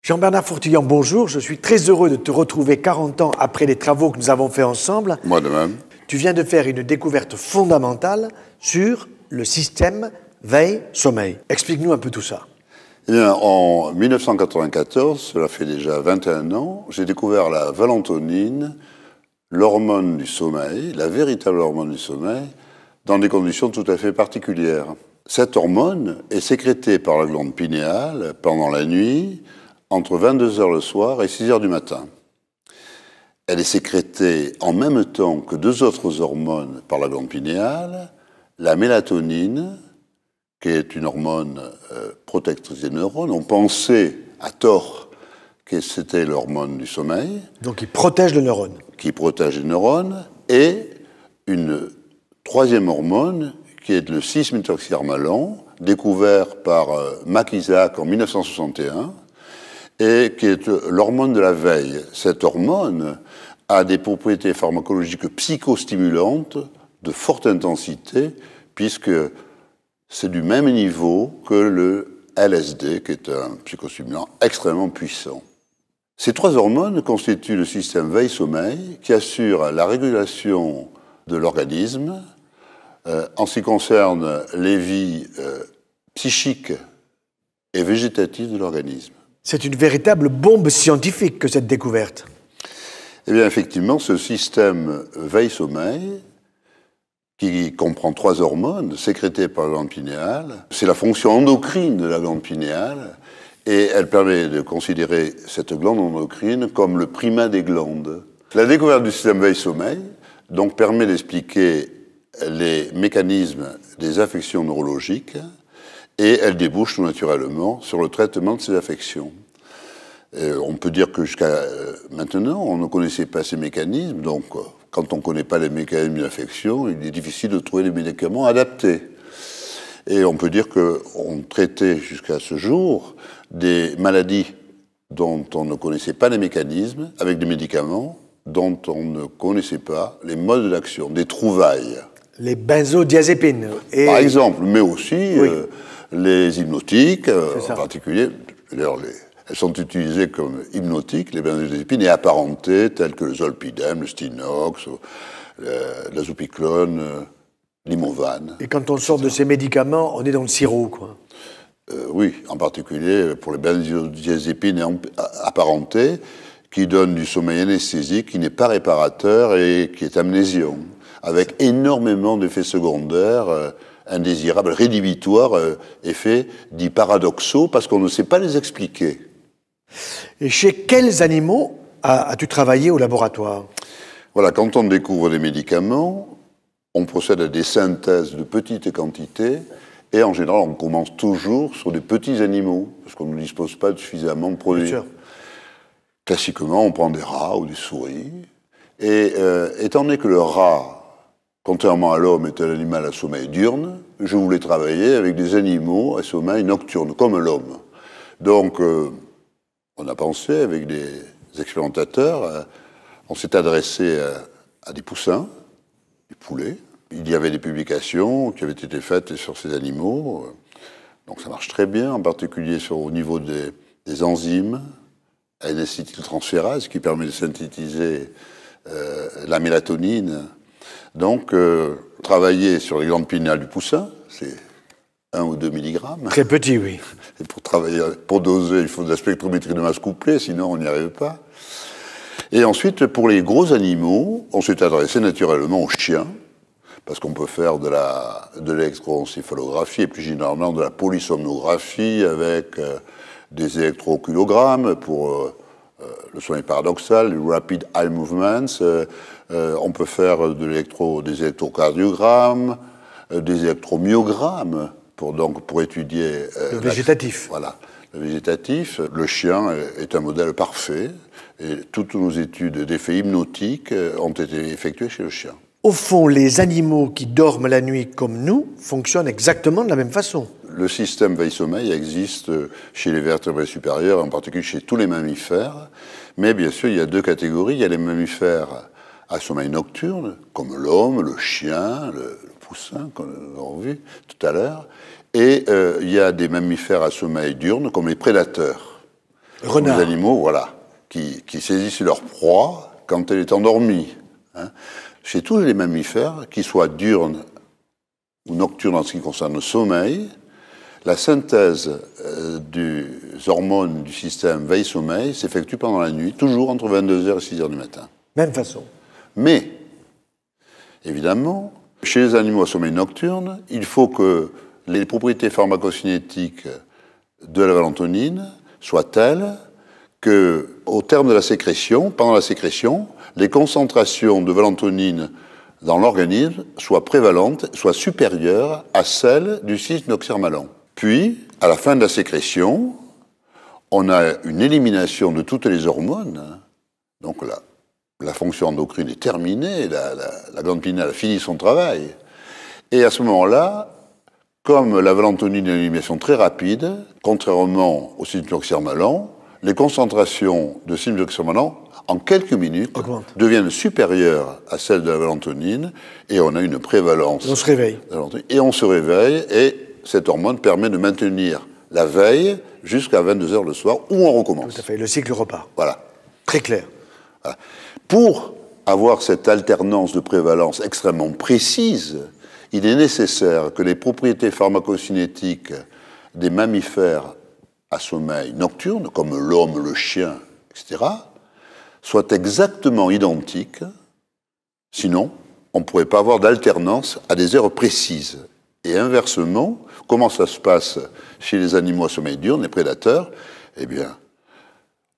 Jean-Bernard Fourtillon, bonjour. Je suis très heureux de te retrouver 40 ans après les travaux que nous avons faits ensemble. Moi de même. Tu viens de faire une découverte fondamentale sur le système veille-sommeil. Explique-nous un peu tout ça. Eh bien, en 1994, cela fait déjà 21 ans, j'ai découvert la valentonine, l'hormone du sommeil, la véritable hormone du sommeil, dans des conditions tout à fait particulières. Cette hormone est sécrétée par la glande pinéale pendant la nuit, entre 22 h le soir et 6 h du matin. Elle est sécrétée en même temps que deux autres hormones par la glande pinéale, la mélatonine, qui est une hormone protectrice des neurones. On pensait, à tort, que c'était l'hormone du sommeil. Donc il protège le neurone. Qui protège les neurones. Et une troisième hormone, qui est le 6-méthoxyharmalan, découvert par Mac Isaac en 1961, et qui est l'hormone de la veille. Cette hormone a des propriétés pharmacologiques psychostimulantes de forte intensité, puisque c'est du même niveau que le LSD, qui est un psychostimulant extrêmement puissant. Ces trois hormones constituent le système veille-sommeil qui assure la régulation de l'organisme en ce qui concerne les vies psychiques et végétatives de l'organisme. C'est une véritable bombe scientifique que cette découverte. Eh bien, effectivement, ce système veille-sommeil, qui comprend trois hormones sécrétées par la glande pinéale, c'est la fonction endocrine de la glande pinéale, et elle permet de considérer cette glande endocrine comme le primat des glandes. La découverte du système veille-sommeil donc permet d'expliquer les mécanismes des affections neurologiques, et elle débouche tout naturellement sur le traitement de ces affections. On peut dire que jusqu'à maintenant, on ne connaissait pas ces mécanismes, donc quand on ne connaît pas les mécanismes d'affection, il est difficile de trouver les médicaments adaptés. Et on peut dire qu'on traitait jusqu'à ce jour des maladies dont on ne connaissait pas les mécanismes, avec des médicaments dont on ne connaissait pas les modes d'action, des trouvailles. Les benzodiazépines. Par exemple, mais aussi les hypnotiques, en particulier. D'ailleurs, elles sont utilisées comme hypnotiques, les benzodiazépines, et apparentées, telles que le zolpidem, le Stinox, l'azopiclone, l'Imovane. Et quand on sort de ces médicaments, on est dans le sirop, quoi. Oui, en particulier pour les benzodiazépines apparentées, qui donnent du sommeil anesthésique, qui n'est pas réparateur et qui est amnésiant, avec énormément d'effets secondaires indésirables, rédhibitoires, effets dits paradoxaux, parce qu'on ne sait pas les expliquer. Et chez quels animaux as-tu travaillé au laboratoire? Voilà, quand on découvre des médicaments, on procède à des synthèses de petites quantités, et en général, on commence toujours sur des petits animaux, parce qu'on ne dispose pas de suffisamment de produits. Bien sûr. Classiquement, on prend des rats ou des souris, et étant donné que le rat, contrairement à l'homme, est un animal à sommeil diurne, je voulais travailler avec des animaux à sommeil nocturne, comme l'homme. Donc, on a pensé avec des expérimentateurs, on s'est adressé à des poussins, des poulets. Il y avait des publications qui avaient été faites sur ces animaux, donc ça marche très bien, en particulier au niveau des enzymes, à N-acétyltransférase, qui permet de synthétiser la mélatonine. Donc, travailler sur les glandes pinéales du poussin, c'est 1 ou 2 milligrammes. Très petit, oui. Et pour doser, il faut de la spectrométrie de masse couplée, sinon on n'y arrive pas. Et ensuite, pour les gros animaux, on s'est adressé naturellement aux chiens, parce qu'on peut faire de l'électroencéphalographie et plus généralement de la polysomnographie avec des électroculogrammes pour le sommeil paradoxal, les rapid eye movements. On peut faire des électrocardiogrammes, des électromyogrammes pour étudier le végétatif. Voilà, le végétatif. Le chien est un modèle parfait et toutes nos études d'effets hypnotiques ont été effectuées chez le chien. Au fond, les animaux qui dorment la nuit comme nous fonctionnent exactement de la même façon. Le système veille-sommeil existe chez les vertébrés supérieurs, en particulier chez tous les mammifères. Mais bien sûr, il y a deux catégories. Il y a les mammifères à sommeil nocturne, comme l'homme, le chien, le poussin, comme nous avons vu tout à l'heure. Et il y a des mammifères à sommeil diurne, comme les prédateurs. Renard. Les animaux, voilà, qui saisissent leur proie quand elle est endormie. Hein. Chez tous les mammifères, qu'ils soient diurnes ou nocturnes en ce qui concerne le sommeil, la synthèse des hormones du système veille-sommeil s'effectue pendant la nuit, toujours entre 22h et 6h du matin. Même façon. Mais, évidemment, chez les animaux à sommeil nocturne, il faut que les propriétés pharmacocinétiques de la valentonine soient telles qu'au terme de la sécrétion, pendant la sécrétion, les concentrations de valentonine dans l'organisme soient prévalentes, soient supérieures à celles du 6-noxermalon. Puis, à la fin de la sécrétion, on a une élimination de toutes les hormones. Donc la fonction endocrine est terminée, la glande pinéale a fini son travail. Et à ce moment-là, comme la valentonine est une élimination très rapide, contrairement au 6-noxermalon, les concentrations de 6-noxermalon, en quelques minutes, deviennent supérieures à celles de la valentonine, et on a une prévalence. On se réveille. Et on se réveille, et cette hormone permet de maintenir la veille jusqu'à 22h le soir, où on recommence. Tout à fait, le cycle repart. Voilà. Très clair. Voilà. Pour avoir cette alternance de prévalence extrêmement précise, il est nécessaire que les propriétés pharmacocinétiques des mammifères à sommeil nocturne, comme l'homme, le chien, etc., soient exactement identiques. Sinon, on ne pourrait pas avoir d'alternance à des heures précises. Et inversement, comment ça se passe chez les animaux à sommeil diurne, les prédateurs? Eh bien,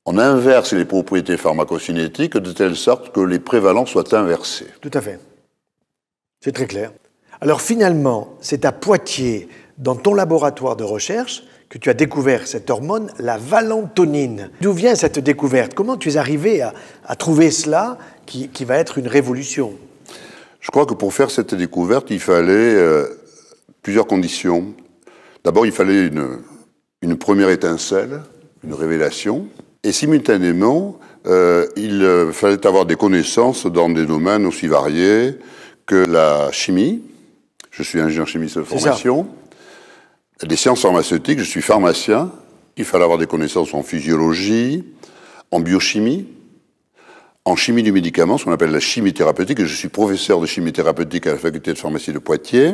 on inverse les propriétés pharmacocinétiques de telle sorte que les prévalences soient inversées. Tout à fait. C'est très clair. Alors finalement, c'est à Poitiers, dans ton laboratoire de recherche, que tu as découvert cette hormone, la valentonine. D'où vient cette découverte? Comment tu es arrivé à trouver cela qui va être une révolution? Je crois que pour faire cette découverte, il fallait plusieurs conditions. D'abord, il fallait une première étincelle, une révélation. Et simultanément, il fallait avoir des connaissances dans des domaines aussi variés que la chimie. Je suis ingénieur chimiste de formation. Les sciences pharmaceutiques, je suis pharmacien. Il fallait avoir des connaissances en physiologie, en biochimie, en chimie du médicament, ce qu'on appelle la chimie thérapeutique. Et je suis professeur de chimie thérapeutique à la faculté de pharmacie de Poitiers.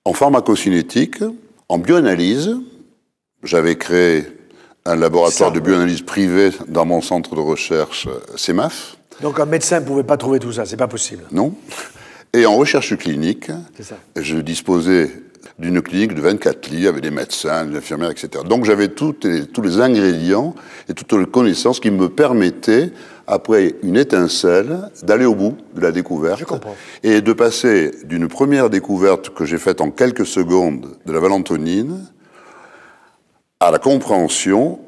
En pharmacocinétique, en bioanalyse. J'avais créé un laboratoire de bioanalyse privé dans mon centre de recherche CEMAF. Donc un médecin ne pouvait pas trouver tout ça, c'est pas possible. Non. Et en recherche clinique, je disposais d'une clinique de 24 lits avec des médecins, des infirmières, etc. Donc j'avais tous les ingrédients et toutes les connaissances qui me permettaient, après une étincelle, d'aller au bout de la découverte. Je comprends. Et de passer d'une première découverte que j'ai faite en quelques secondes de la valentonine à la compréhension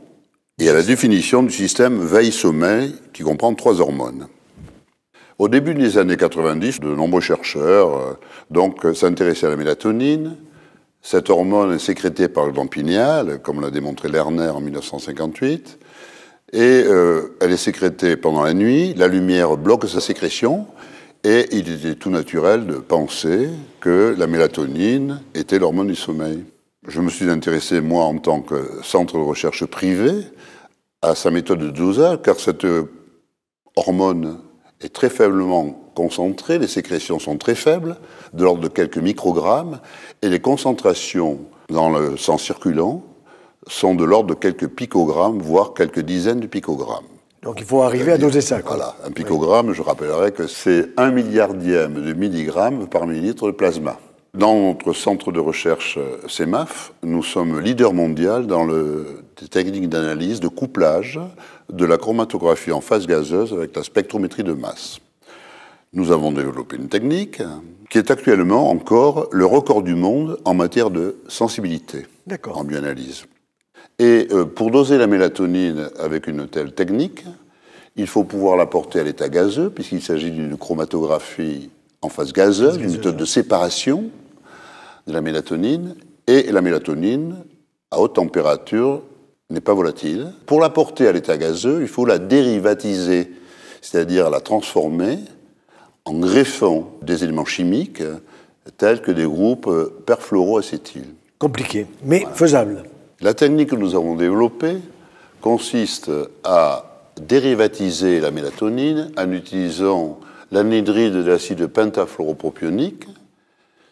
et à la définition du système veille-sommeil qui comprend 3 hormones. Au début des années 90, de nombreux chercheurs s'intéressaient à la mélatonine. Cette hormone est sécrétée par le glande pinéale, comme l'a démontré Lerner en 1958, et elle est sécrétée pendant la nuit. La lumière bloque sa sécrétion, et il était tout naturel de penser que la mélatonine était l'hormone du sommeil. Je me suis intéressé, moi, en tant que centre de recherche privé, à sa méthode de dosage, car cette hormone est très faiblement concentrée, les sécrétions sont très faibles, de l'ordre de quelques microgrammes, et les concentrations dans le sang circulant sont de l'ordre de quelques picogrammes, voire quelques dizaines de picogrammes. Donc il faut arriver à doser ça, quoi. Voilà, un picogramme, je rappellerai que c'est 1 milliardième de milligramme par millilitre de plasma. Dans notre centre de recherche CEMAF, nous sommes leader mondial dans des techniques d'analyse de couplage de la chromatographie en phase gazeuse avec la spectrométrie de masse. Nous avons développé une technique qui est actuellement encore le record du monde en matière de sensibilité en bioanalyse. Et pour doser la mélatonine avec une telle technique, il faut pouvoir la porter à l'état gazeux, puisqu'il s'agit d'une chromatographie en phase gazeuse, une méthode de séparation de la mélatonine. Et la mélatonine, à haute température, n'est pas volatile. Pour la porter à l'état gazeux, il faut la dérivatiser, c'est-à-dire la transformer en greffant des éléments chimiques tels que des groupes perfluoroacétyl. Compliqué, mais faisable. La technique que nous avons développée consiste à dérivatiser la mélatonine en utilisant l'anhydride de l'acide pentafluoropropionique,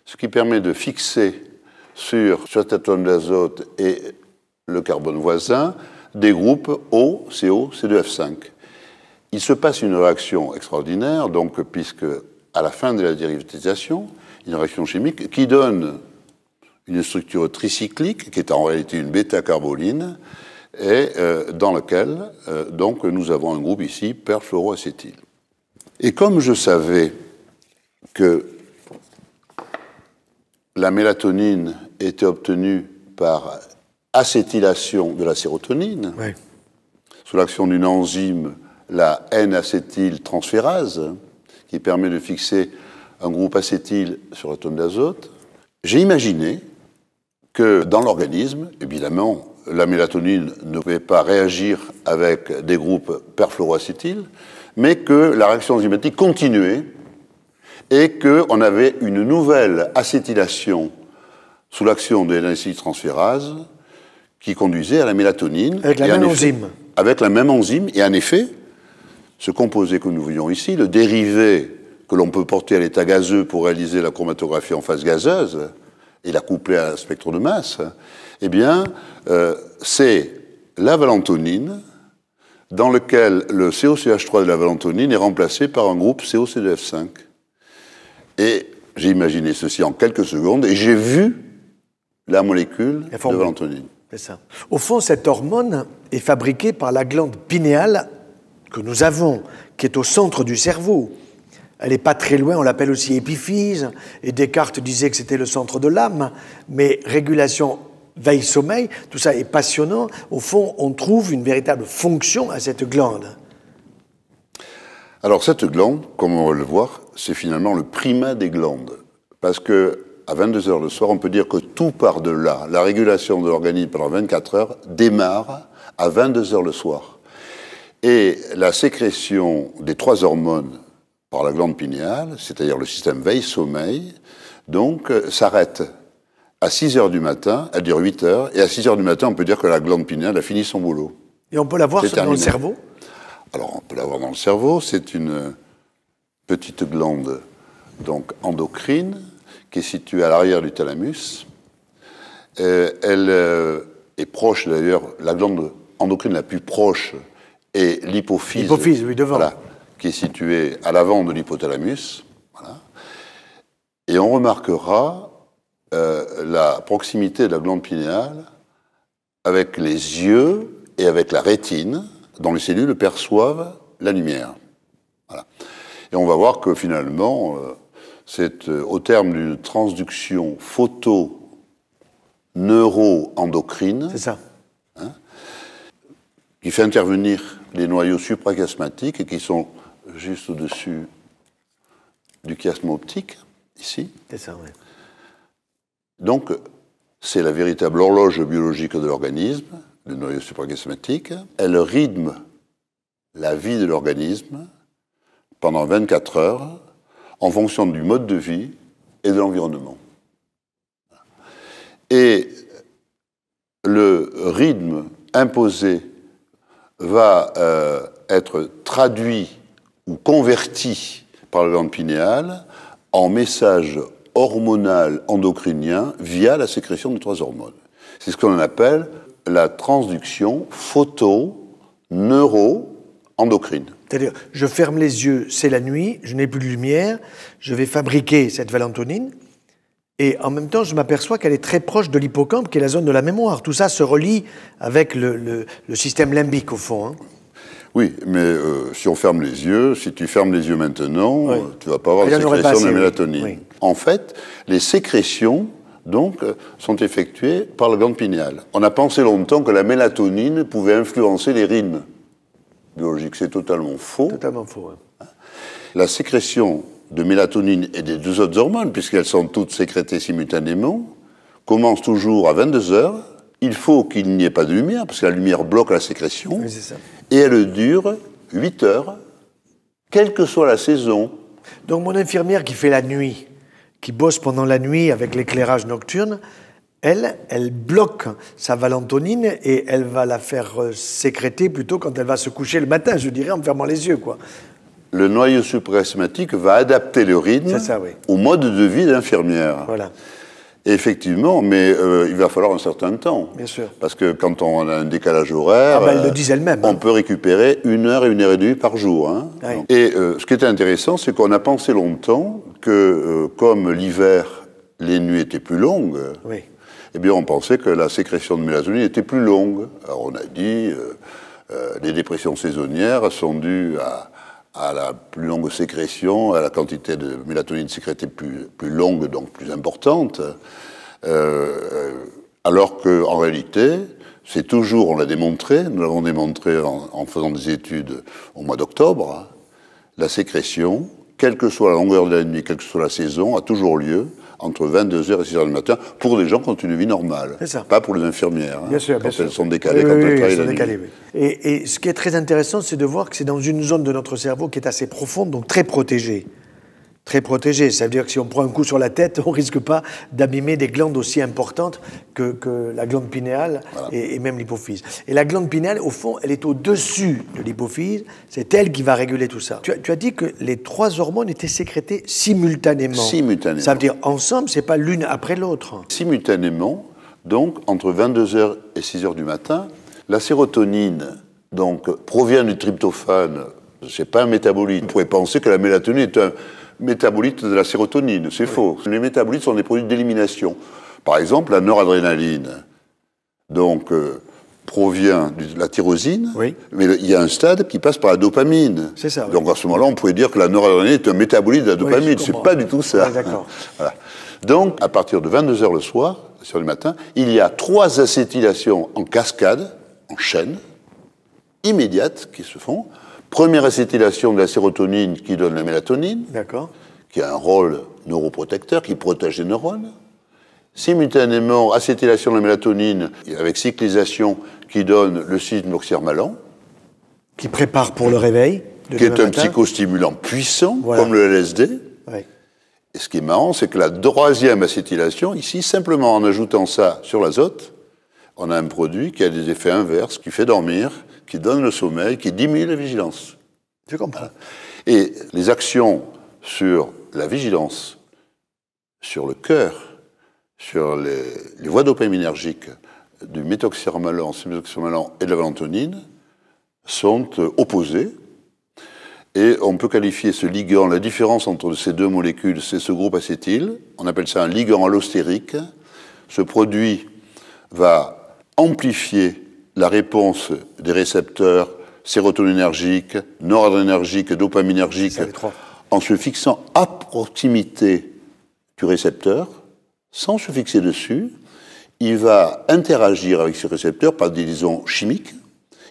ce qui permet de fixer sur cet atome d'azote et le carbone voisin des groupes O, CO, C2F5. Il se passe une réaction extraordinaire, donc, puisque à la fin de la dérivatisation, une réaction chimique qui donne une structure tricyclique, qui est en réalité une bêta-carboline, et dans laquelle donc, nous avons un groupe ici, perfluoroacétyl. Et comme je savais que la mélatonine était obtenue par acétylation de la sérotonine, oui, sous l'action d'une enzyme, la N-acétyltransférase, qui permet de fixer un groupe acétyl sur l'atome d'azote, j'ai imaginé que dans l'organisme, évidemment, la mélatonine ne pouvait pas réagir avec des groupes perfluoroacétyl, mais que la réaction enzymatique continuait et qu'on avait une nouvelle acétylation sous l'action de N-acétyltransférase qui conduisait à la mélatonine. Avec la même enzyme. Avec la même enzyme. Et en effet, ce composé que nous voyons ici, le dérivé que l'on peut porter à l'état gazeux pour réaliser la chromatographie en phase gazeuse et la coupler à un spectre de masse, eh bien, c'est la valentonine dans lequel le COCH3 de la valentonine est remplacé par un groupe COCD5. Et j'ai imaginé ceci en quelques secondes et j'ai vu la molécule de valentonine. C'est ça. Au fond, cette hormone est fabriquée par la glande pinéale que nous avons, qui est au centre du cerveau. Elle n'est pas très loin, on l'appelle aussi épiphyse, et Descartes disait que c'était le centre de l'âme, mais régulation, veille, sommeil, tout ça est passionnant. Au fond, on trouve une véritable fonction à cette glande. Alors cette glande, comme on va le voir, c'est finalement le primat des glandes, parce que à 22h le soir, on peut dire que tout part de là. La régulation de l'organisme pendant 24 heures démarre à 22h le soir. Et la sécrétion des 3 hormones par la glande pinéale, c'est-à-dire le système veille-sommeil, donc s'arrête à 6h du matin, elle dure 8 heures, et à 6h du matin, on peut dire que la glande pinéale a fini son boulot. Et on peut la voir dans le cerveau ? Alors, on peut la voir dans le cerveau. C'est une petite glande donc endocrine qui est située à l'arrière du thalamus. Elle est proche, d'ailleurs, la glande endocrine la plus proche est l'hypophyse. L'hypophyse, oui, devant. Voilà, qui est située à l'avant de l'hypothalamus. Voilà. Et on remarquera la proximité de la glande pinéale avec les yeux et avec la rétine, dont les cellules perçoivent la lumière. Voilà. Et on va voir que finalement, c'est au terme d'une transduction photo-neuro-endocrine, c'est ça, qui fait intervenir les noyaux suprachiasmatiques et qui sont juste au-dessus du chiasme optique, ici. C'est ça, oui. Donc, c'est la véritable horloge biologique de l'organisme, le noyau suprachiasmatique. Elle rythme la vie de l'organisme pendant 24 heures en fonction du mode de vie et de l'environnement. Et le rythme imposé va être traduit ou converti par la glande pinéale en message hormonal endocrinien via la sécrétion de 3 hormones. C'est ce qu'on appelle la transduction photo-neuro-endocrine. C'est-à-dire, je ferme les yeux, c'est la nuit, je n'ai plus de lumière, je vais fabriquer cette valentonine, et en même temps, je m'aperçois qu'elle est très proche de l'hippocampe, qui est la zone de la mémoire. Tout ça se relie avec le système limbique, au fond. Hein. Oui, mais si on ferme les yeux, si tu fermes les yeux maintenant, oui. Tu ne vas pas avoir de sécrétion de mélatonine. Oui. En fait, les sécrétions donc, sont effectuées par la glande pinéale. On a pensé longtemps que la mélatonine pouvait influencer les rythmes biologiques. C'est totalement faux. Totalement faux, oui. La sécrétion de mélatonine et des 2 autres hormones, puisqu'elles sont toutes sécrétées simultanément, commence toujours à 22 heures. Il faut qu'il n'y ait pas de lumière, parce que la lumière bloque la sécrétion. Oui, c'est ça. Et elle dure 8 heures, quelle que soit la saison. Donc mon infirmière qui fait la nuit, qui bosse pendant la nuit avec l'éclairage nocturne, elle bloque sa valentonine et elle va la faire sécréter plutôt quand elle va se coucher le matin, je dirais, en fermant les yeux, quoi. Le noyau suprachiasmatique va adapter le rythme au mode de vie d'infirmière. Voilà. Effectivement, mais il va falloir un certain temps. Bien sûr. Parce que quand on a un décalage horaire, elle le dit elle-même, on peut récupérer 1 heure et 1h30 par jour. Hein. Oui. Et ce qui est intéressant, c'est qu'on a pensé longtemps que, comme l'hiver, les nuits étaient plus longues, oui. Eh bien, on pensait que la sécrétion de mélatonine était plus longue. Alors, on a dit les dépressions saisonnières sont dues à la plus longue sécrétion, à la quantité de mélatonine sécrétée plus longue, donc plus importante, alors qu'en réalité, c'est toujours, on l'a démontré, nous l'avons démontré en faisant des études au mois d'octobre, la sécrétion, quelle que soit la longueur de la nuit, quelle que soit la saison, a toujours lieu entre 22h et 6h du matin, pour des gens qui ont une vie normale. C'est ça. Pas pour les infirmières. Bien sûr, quand bien elles sûr. sont décalées, quand elles travaillent la nuit. Oui. Et ce qui est très intéressant, c'est de voir que c'est dans une zone de notre cerveau qui est assez profonde, donc très protégée. Très protégée. Ça veut dire que si on prend un coup sur la tête, on ne risque pas d'abîmer des glandes aussi importantes que la glande pinéale et même l'hypophyse. Et la glande pinéale, au fond, elle est au-dessus de l'hypophyse. C'est elle qui va réguler tout ça. Tu as dit que les 3 hormones étaient sécrétées simultanément. Simultanément. Ça veut dire ensemble, ce n'est pas l'une après l'autre. Simultanément, donc, entre 22h et 6h du matin, la sérotonine donc, provient du tryptophane. Ce n'est pas un métabolite. On pourrait penser que la mélatonine est un métabolites de la sérotonine. C'est faux. Les métabolites sont des produits d'élimination. Par exemple, la noradrénaline, donc, provient de la tyrosine, mais il y a un stade qui passe par la dopamine. C'est ça. Donc, à ce moment-là, on pourrait dire que la noradrénaline est un métabolite de la dopamine. C'est pas du tout ça. D'accord. Voilà. Donc, à partir de 22h le soir, sur le matin, il y a 3 acétylations en cascade, en chaîne, immédiates, qui se font. Première acétylation de la sérotonine qui donne la mélatonine, qui a un rôle neuroprotecteur, qui protège les neurones. Simultanément, acétylation de la mélatonine avec cyclisation qui donne le 6-méthylhexyl-malon. Qui prépare pour le réveil. Qui est un psychostimulant puissant, comme le LSD. Oui. Et ce qui est marrant, c'est que la 3e acétylation, ici, simplement en ajoutant ça sur l'azote, on a un produit qui a des effets inverses, qui fait dormir, qui donne le sommeil, qui diminue la vigilance. Je comprends. Et les actions sur la vigilance, sur le cœur, sur les voies dopaminergiques du méthoxyramalon, et de la valentonine sont opposées. Et on peut qualifier ce ligand, la différence entre ces 2 molécules, c'est ce groupe acétyl. On appelle ça un ligand allostérique. Ce produit va amplifier la réponse des récepteurs sérotoninergiques, noradrénergiques et dopaminergiques en se fixant à proximité du récepteur, sans se fixer dessus. Il va interagir avec ce récepteur par des liaisons chimiques,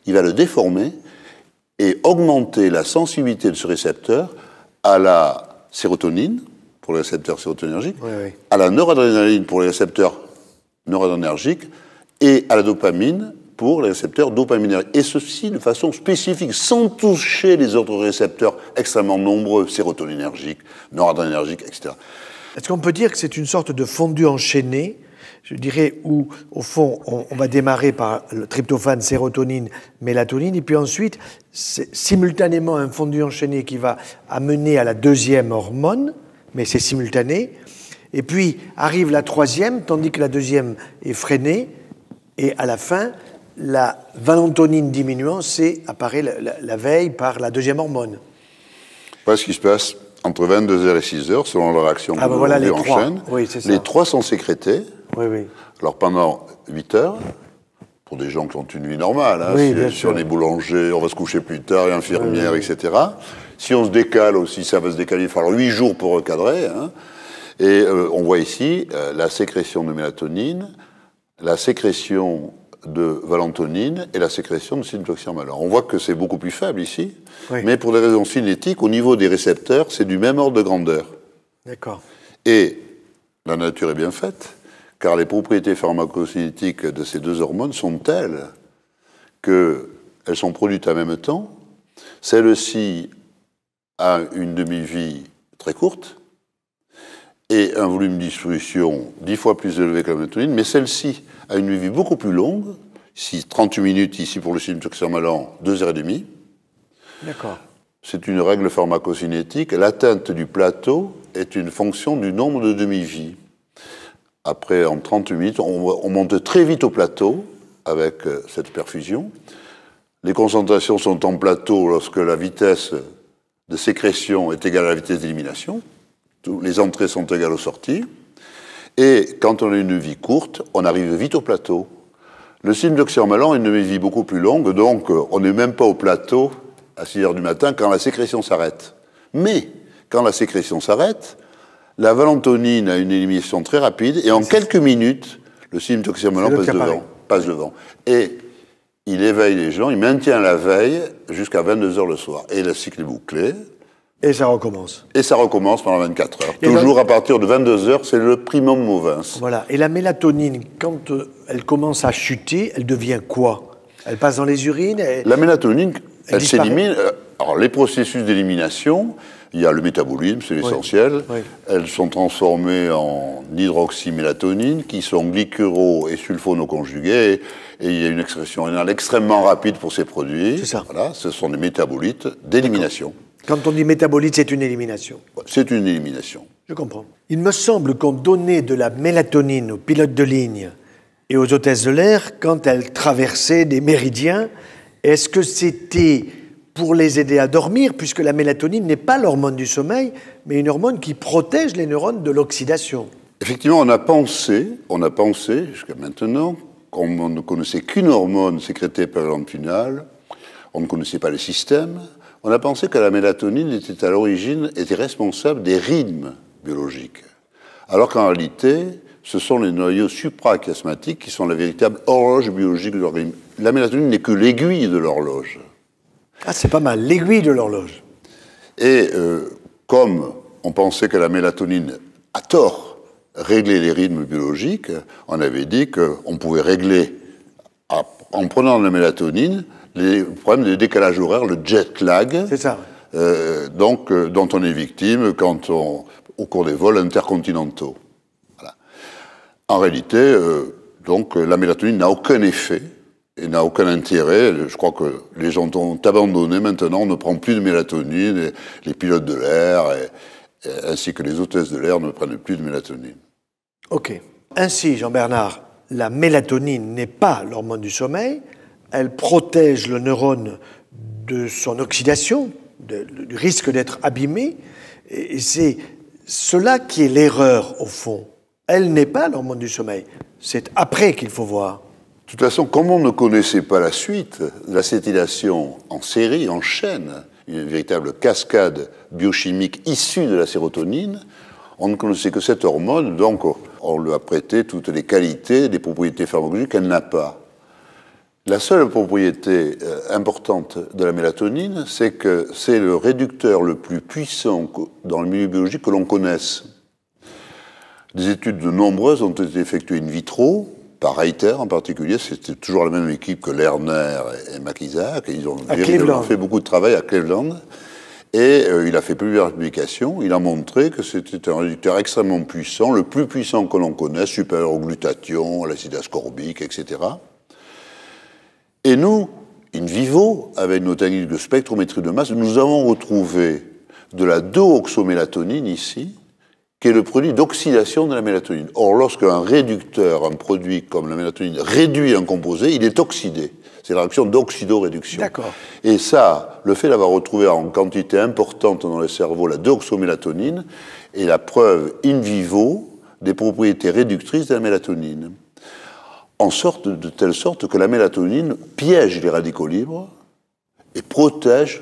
il va le déformer et augmenter la sensibilité de ce récepteur à la sérotonine, pour les récepteurs sérotoninergiques, à la noradrénaline pour les récepteurs noradrénergiques et à la dopamine pour les récepteurs dopaminergiques. Et ceci de façon spécifique, sans toucher les autres récepteurs extrêmement nombreux, sérotoninergiques, noradrénergiques, etc. Est-ce qu'on peut dire que c'est une sorte de fondu enchaîné, je dirais, où, au fond, on va démarrer par le tryptophane, sérotonine, mélatonine, et puis ensuite, c'est simultanément un fondu enchaîné qui va amener à la 2e hormone, mais c'est simultané, et puis arrive la 3e, tandis que la 2e est freinée, et à la fin, la valentonine diminuant, apparaît la veille par la 2e hormone. Voilà ce qui se passe entre 22h et 6h, selon leur action que nous avons vu en chaîne. Les 3 sont sécrétés. Alors pendant 8 heures, pour des gens qui ont une vie normale, hein, si on est boulanger, on va se coucher plus tard, et infirmière, etc. Si on se décale aussi, ça va se décaler, il va falloir 8 jours pour recadrer. Hein. Et on voit ici la sécrétion de mélatonine, la sécrétion de valentonine et la sécrétion de 6-méthylhexyl-malon. On voit que c'est beaucoup plus faible ici, mais pour des raisons cinétiques, au niveau des récepteurs, c'est du même ordre de grandeur. D'accord. Et la nature est bien faite, car les propriétés pharmacocinétiques de ces 2 hormones sont telles qu'elles sont produites en même temps. Celle-ci a une demi-vie très courte, et un volume de distribution 10 fois plus élevé que la mélatonine, mais celle-ci a une vie beaucoup plus longue, ici 38 minutes, ici pour le cycloxamalan 2h30. D'accord. C'est une règle pharmacocinétique. L'atteinte du plateau est une fonction du nombre de demi-vies. Après, en 30 minutes, on monte très vite au plateau avec cette perfusion. Les concentrations sont en plateau lorsque la vitesse de sécrétion est égale à la vitesse d'élimination. Les entrées sont égales aux sorties. Et quand on a une vie courte, on arrive vite au plateau. Le cycloxamalan a une vie beaucoup plus longue, donc on n'est même pas au plateau à 6 heures du matin quand la sécrétion s'arrête. Mais quand la sécrétion s'arrête, la valentonine a une élimination très rapide et en quelques minutes, le cycloxamalan passe devant. Et il éveille les gens, il maintient la veille jusqu'à 22 heures le soir. Et le cycle est bouclé. Et ça recommence. Et ça recommence pendant 24 heures. Toujours à partir de 22 heures, c'est le primum movens. Voilà. Et la mélatonine, quand elle commence à chuter, elle devient quoi? Elle passe dans les urines? La mélatonine, elle s'élimine. Alors, les processus d'élimination, il y a le métabolisme, c'est l'essentiel. Oui. Elles sont transformées en hydroxymélatonine, qui sont glycuro- et sulfonoconjuguées. Et il y a une excrétion rénale extrêmement rapide pour ces produits. C'est ça. Voilà, ce sont des métabolites d'élimination. Quand on dit métabolite, c'est une élimination. C'est une élimination. Je comprends. Il me semble qu'on donnait de la mélatonine aux pilotes de ligne et aux hôtesses de l'air quand elles traversaient des méridiens. Est-ce que c'était pour les aider à dormir, puisque la mélatonine n'est pas l'hormone du sommeil, mais une hormone qui protège les neurones de l'oxydation? Effectivement, on a pensé jusqu'à maintenant qu'on ne connaissait qu'une hormone sécrétée par la glande pinéale, on ne connaissait pas les systèmes. On a pensé que la mélatonine était à l'origine, était responsable des rythmes biologiques. Alors qu'en réalité, ce sont les noyaux suprachiasmatiques qui sont la véritable horloge biologique de l'organisme. La mélatonine n'est que l'aiguille de l'horloge. Ah, c'est pas mal, l'aiguille de l'horloge. Et comme on pensait que la mélatonine, à tort, réglait les rythmes biologiques, on avait dit qu'on pouvait régler, en prenant de la mélatonine, les problèmes de décalage horaire, le jet lag, c'est ça. Dont on est victime au cours des vols intercontinentaux. Voilà. En réalité, la mélatonine n'a aucun effet et n'a aucun intérêt. Je crois que les gens ont abandonné maintenant, on ne prend plus de mélatonine, et les pilotes de l'air ainsi que les hôtesses de l'air ne prennent plus de mélatonine. Ok. Ainsi, Jean-Bernard, la mélatonine n'est pas l'hormone du sommeil. Elle protège le neurone de son oxydation, du risque d'être abîmé. Et c'est cela qui est l'erreur, au fond. Elle n'est pas l'hormone du sommeil. C'est après qu'il faut voir. De toute façon, comme on ne connaissait pas la suite, l'acétylation en série, en chaîne, une véritable cascade biochimique issue de la sérotonine, on ne connaissait que cette hormone, donc on lui a prêté toutes les qualités, les propriétés pharmacologiques qu'elle n'a pas. La seule propriété importante de la mélatonine, c'est que c'est le réducteur le plus puissant dans le milieu biologique que l'on connaisse. Des études nombreuses ont été effectuées in vitro, par Reiter en particulier, c'était toujours la même équipe que Lerner et McIsaac, et ils ont fait beaucoup de travail à Cleveland, et il a fait plusieurs publications, il a montré que c'était un réducteur extrêmement puissant, le plus puissant que l'on connaisse, supérieur au glutathion, à l'acide ascorbique, etc. Et nous, in vivo, avec nos techniques de spectrométrie de masse, nous avons retrouvé de la 2-oxomélatonine ici, qui est le produit d'oxydation de la mélatonine. Or, lorsqu'un réducteur, un produit comme la mélatonine, réduit un composé, il est oxydé. C'est la réaction d'oxydoréduction. D'accord. Et ça, le fait d'avoir retrouvé en quantité importante dans le cerveau la 2-oxomélatonine est la preuve in vivo des propriétés réductrices de la mélatonine. De telle sorte que la mélatonine piège les radicaux libres et protège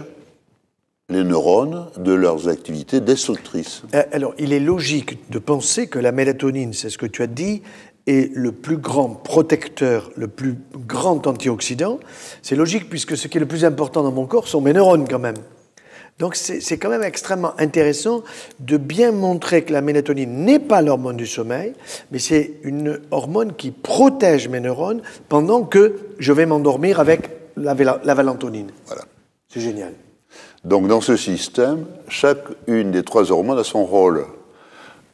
les neurones de leurs activités destructrices. Alors, il est logique de penser que la mélatonine, c'est ce que tu as dit, est le plus grand protecteur, le plus grand antioxydant. C'est logique puisque ce qui est le plus important dans mon corps sont mes neurones quand même. Donc c'est quand même extrêmement intéressant de bien montrer que la mélatonine n'est pas l'hormone du sommeil, mais c'est une hormone qui protège mes neurones pendant que je vais m'endormir avec la valentonine. Voilà. C'est génial. Donc dans ce système, chacune des 3 hormones a son rôle.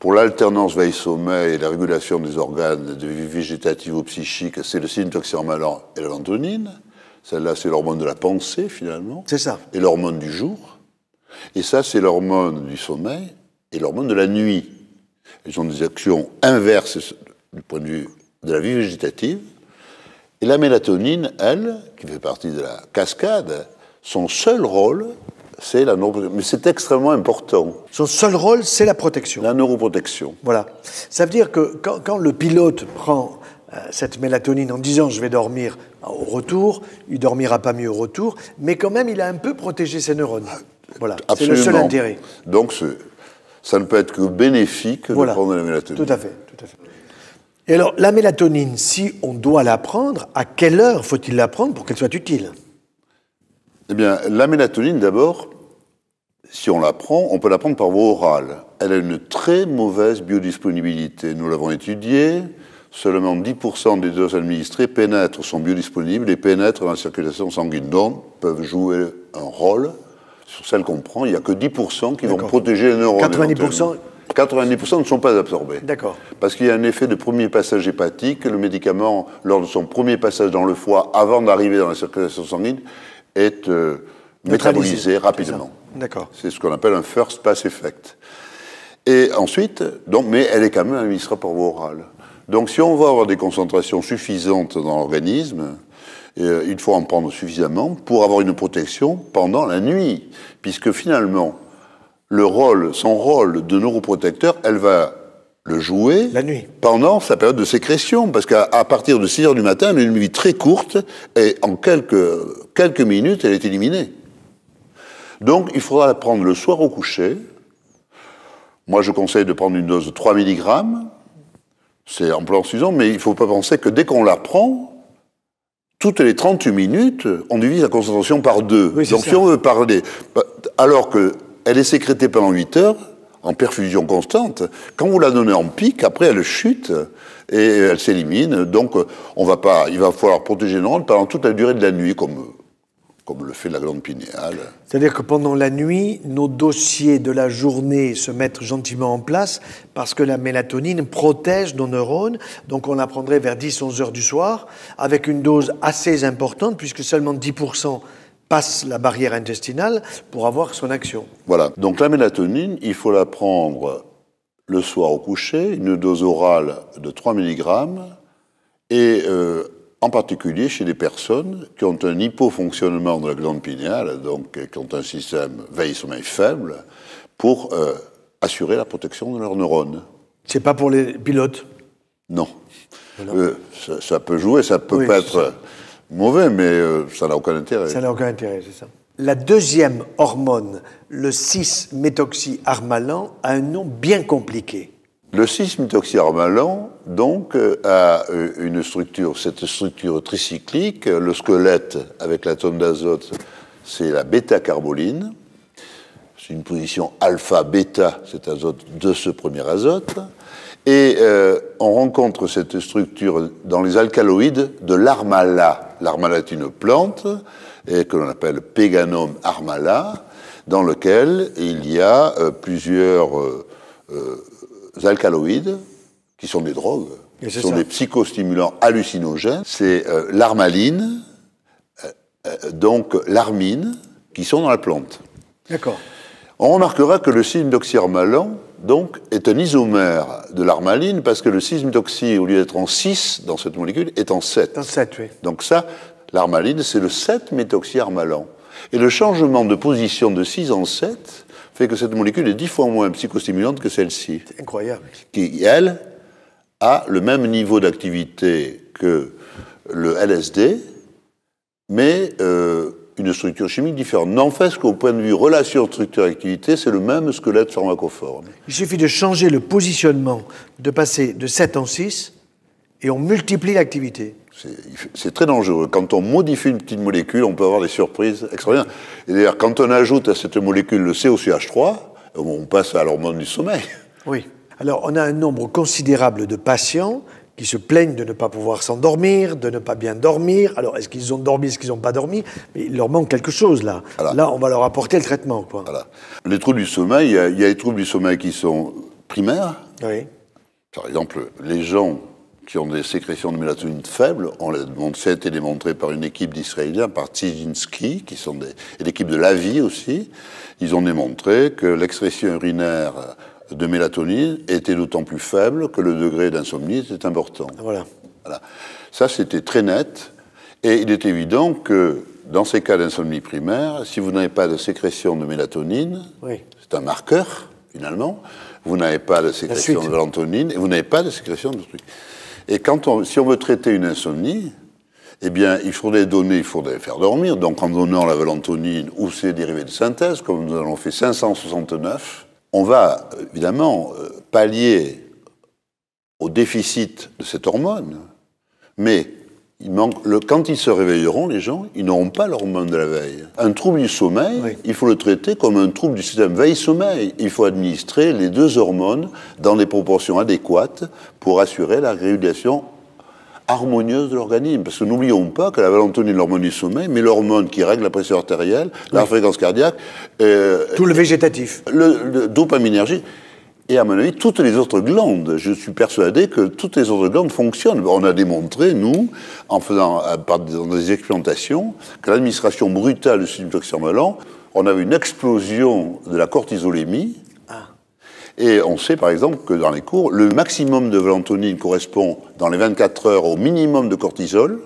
Pour l'alternance veille-sommeil et la régulation des organes de vie végétative ou psychique, c'est le syntoxyrmalan et la lantonine. Celle-là, c'est l'hormone de la pensée, finalement. C'est ça. Et l'hormone du jour. Et ça, c'est l'hormone du sommeil et l'hormone de la nuit. Ils ont des actions inverses du point de vue de la vie végétative. Et la mélatonine, elle, qui fait partie de la cascade, son seul rôle, c'est la neuroprotection. Mais c'est extrêmement important. Son seul rôle, c'est la protection. La neuroprotection. Voilà. Ça veut dire que quand le pilote prend cette mélatonine en disant « je vais dormir au retour », il ne dormira pas mieux au retour, mais quand même, il a un peu protégé ses neurones. Voilà. C'est le seul intérêt. Donc, ça ne peut être que bénéfique de prendre la mélatonine. Tout à fait, tout à fait. Et alors, la mélatonine, si on doit la prendre, à quelle heure faut-il la prendre pour qu'elle soit utile? Eh bien, la mélatonine, d'abord, si on la prend, on peut la prendre par voie orale. Elle a une très mauvaise biodisponibilité. Nous l'avons étudié. Seulement 10% des doses administrées sont biodisponibles et pénètrent dans la circulation sanguine. Donc, peuvent jouer un rôle. Sur celles qu'on prend, il n'y a que 10% qui vont protéger les neurones. 90% ne sont pas absorbés. D'accord. Parce qu'il y a un effet de premier passage hépatique. Le médicament, lors de son premier passage dans le foie, avant d'arriver dans la circulation sanguine, est métabolisé rapidement. D'accord. C'est ce qu'on appelle un first pass effect. Et ensuite, mais elle est quand même administrée par voie orale. Donc si on veut avoir des concentrations suffisantes dans l'organisme, il faut en prendre suffisamment pour avoir une protection pendant la nuit. Puisque finalement, son rôle de neuroprotecteur, elle va le jouer la nuit, pendant sa période de sécrétion. Parce qu'à partir de 6 heures du matin, elle a une vie très courte et en quelques minutes, elle est éliminée. Donc il faudra la prendre le soir au coucher. Moi, je conseille de prendre une dose de 3 mg. C'est amplement suffisant, mais il ne faut pas penser que dès qu'on la prend, toutes les 38 minutes, on divise la concentration par 2. Oui, donc si on veut parler, alors qu'elle est sécrétée pendant 8 heures, en perfusion constante, quand vous la donnez en pic, après elle chute et elle s'élimine. Donc il va falloir protéger les neurones pendant toute la durée de la nuit, comme le fait la glande pinéale. C'est-à-dire que pendant la nuit, nos dossiers de la journée se mettent gentiment en place parce que la mélatonine protège nos neurones. Donc on la prendrait vers 10-11 heures du soir avec une dose assez importante puisque seulement 10% passe la barrière intestinale pour avoir son action. Voilà. Donc la mélatonine, il faut la prendre le soir au coucher, une dose orale de 3 mg et en particulier chez les personnes qui ont un hypofonctionnement de la glande pinéale, donc qui ont un système veille-sommeil faible, pour assurer la protection de leurs neurones. C'est pas pour les pilotes? Non. Ça peut jouer, ça peut pas être mauvais, mais ça n'a aucun intérêt. Ça n'a aucun intérêt, c'est ça. La deuxième hormone, le 6-méthoxyharmalan, a un nom bien compliqué. Le 6-méthoxyharmalan, donc, a une structure, cette structure tricyclique. Le squelette, avec l'atome d'azote, c'est la bêta-carboline. C'est une position alpha-bêta, cet azote, de ce premier azote. Et on rencontre cette structure dans les alcaloïdes de l'armala. L'armala est une plante et que l'on appelle Peganum armala, dans lequel il y a plusieurs alcaloïdes qui sont des drogues, qui sont des psychostimulants hallucinogènes. C'est l'armaline, donc l'armine, qui sont dans la plante. D'accord. On remarquera que le 6-méthoxyharmalan, donc, est un isomère de l'armaline, parce que le 6-méthoxy, au lieu d'être en 6 dans cette molécule, est en 7. En 7, oui. Donc ça, l'armaline, c'est le 7-méthoxyharmalan. Et le changement de position de 6 en 7 fait que cette molécule est 10 fois moins psychostimulante que celle-ci. C'est incroyable. Qui, elle, a le même niveau d'activité que le LSD, mais une structure chimique différente. N'empêche qu'au point de vue relation structure-activité, c'est le même squelette pharmacophore. Il suffit de changer le positionnement, de passer de 7 en 6, et on multiplie l'activité. C'est très dangereux. Quand on modifie une petite molécule, on peut avoir des surprises extraordinaires. Et d'ailleurs, quand on ajoute à cette molécule le COCH3, on passe à l'hormone du sommeil. Oui. Alors, on a un nombre considérable de patients qui se plaignent de ne pas pouvoir s'endormir, de ne pas bien dormir. Alors, est-ce qu'ils ont dormi, est-ce qu'ils n'ont pas dormi? Mais il leur manque quelque chose, là. Voilà. Là, on va leur apporter le traitement, quoi. Voilà. Les troubles du sommeil, il y a les troubles du sommeil qui sont primaires, Oui. Par exemple, les gens qui ont des sécrétions de mélatonine faibles, ça a été démontré par une équipe d'Israéliens, par Tzizinski, et l'équipe de Lavie aussi, ils ont démontré que l'excrétion urinaire de mélatonine était d'autant plus faible que le degré d'insomnie était important. Voilà. Ça, c'était très net, et il est évident que dans ces cas d'insomnie primaire, si vous n'avez pas de sécrétion de mélatonine, c'est un marqueur, finalement, vous n'avez pas de sécrétion de mélatonine, et vous n'avez pas de sécrétion de trucs. Et si on veut traiter une insomnie, eh bien, il faudrait faire dormir, donc en donnant la mélatonine ou ses dérivés de synthèse, comme nous en avons fait 569, on va évidemment pallier au déficit de cette hormone, mais quand ils se réveilleront, les gens, ils n'auront pas l'hormone de la veille. Un trouble du sommeil, il faut le traiter comme un trouble du système veille-sommeil. Il faut administrer les deux hormones dans des proportions adéquates pour assurer la régulation harmonieuse de l'organisme. Parce que n'oublions pas que la mélatonine est l'hormone du sommeil, mais l'hormone qui règle la pression artérielle, la fréquence cardiaque... tout le végétatif. Le dopaminergie. Et à mon avis, toutes les autres glandes, je suis persuadé que toutes les autres glandes fonctionnent. On a démontré, nous, dans des expérimentations, que l'administration brutale de ciprofloxacin, on avait une explosion de la cortisolémie. Et on sait, par exemple, que dans les cours, le maximum de mélatonine correspond, dans les 24 heures, au minimum de cortisol.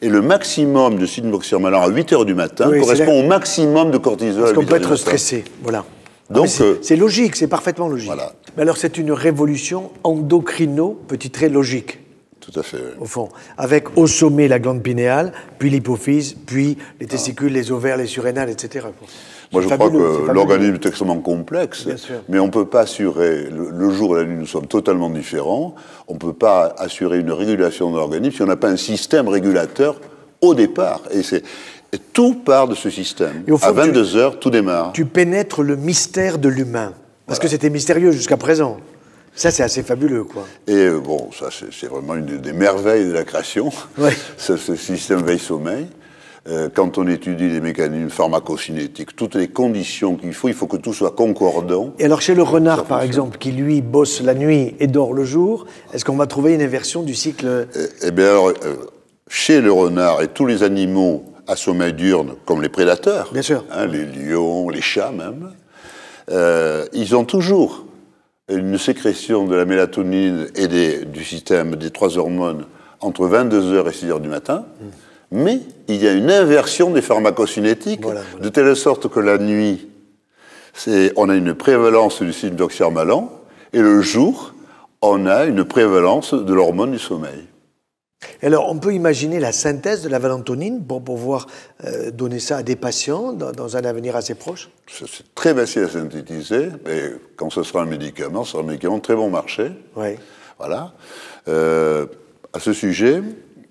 Et le maximum de ciprofloxacin à 8 heures du matin correspond au maximum de cortisol. Parce qu'on peut être stressé, voilà. Donc, c'est logique, c'est parfaitement logique. Voilà. Mais alors, c'est une révolution endocrino, petit trait logique. Tout à fait. Oui. Au fond, avec au sommet la glande pinéale, puis l'hypophyse, puis les testicules, les ovaires, les surrénales, etc. Moi, je crois que l'organisme est extrêmement complexe, mais on ne peut pas assurer, le jour et la nuit, nous sommes totalement différents, on ne peut pas assurer une régulation de l'organisme si on n'a pas un système régulateur au départ. Et tout part de ce système. À 22 heures, tout démarre. Tu pénètres le mystère de l'humain. Parce que c'était mystérieux jusqu'à présent. Ça, c'est assez fabuleux, quoi. Et bon, ça, c'est vraiment une des merveilles de la création, ce système veille-sommeil. Quand on étudie les mécanismes pharmacocinétiques, toutes les conditions qu'il faut, il faut que tout soit concordant. Et alors, chez le renard, par exemple, qui, lui, bosse la nuit et dort le jour, est-ce qu'on va trouver une inversion du cycle? Eh bien, alors, chez le renard et tous les animaux à sommeil diurne, comme les prédateurs, bien sûr, les lions, les chats même, ils ont toujours une sécrétion de la mélatonine et du système des trois hormones entre 22 heures et 6 heures du matin, mais il y a une inversion des pharmacocinétiques, de telle sorte que la nuit, on a une prévalence du ciprofloxacin, et le jour, on a une prévalence de l'hormone du sommeil. Et alors, on peut imaginer la synthèse de la mélatonine pour pouvoir donner ça à des patients dans un avenir assez proche? C'est très facile à synthétiser, et quand ce sera un médicament, ce sera un médicament de très bon marché. Oui. Voilà. À ce sujet,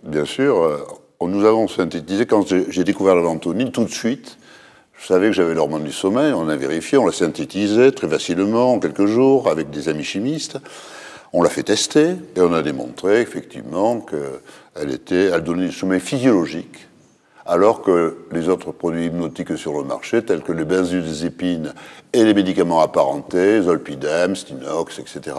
bien sûr, nous avons synthétisé, quand j'ai découvert la mélatonine, tout de suite, je savais que j'avais l'hormone du sommeil, on a vérifié, on l'a synthétisé très facilement, en quelques jours, avec des amis chimistes. On l'a fait tester et on a démontré effectivement qu'elle donnait du sommeil physiologique, alors que les autres produits hypnotiques sur le marché, tels que les benzodiazépines et les médicaments apparentés, Zolpidem, Stinox, etc.,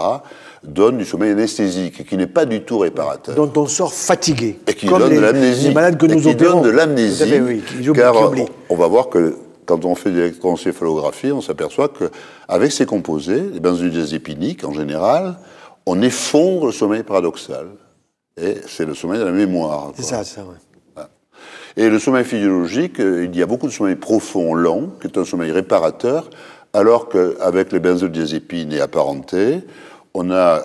donnent du sommeil anesthésique, qui n'est pas du tout réparateur. Dont on sort fatigué. Et qui donne de l'amnésie. Les malades que nous opérons. Qui donne de l'amnésie, oui, car on va voir que quand on fait de l'électroencéphalographie, on s'aperçoit qu'avec ces composés, les benzodiazépiniques en général, on effondre le sommeil paradoxal. Et c'est le sommeil de la mémoire. C'est ça, oui. Voilà. Et le sommeil physiologique, il y a beaucoup de sommeil profond, lent, qui est un sommeil réparateur, alors qu'avec les benzodiazépines et apparentés, on a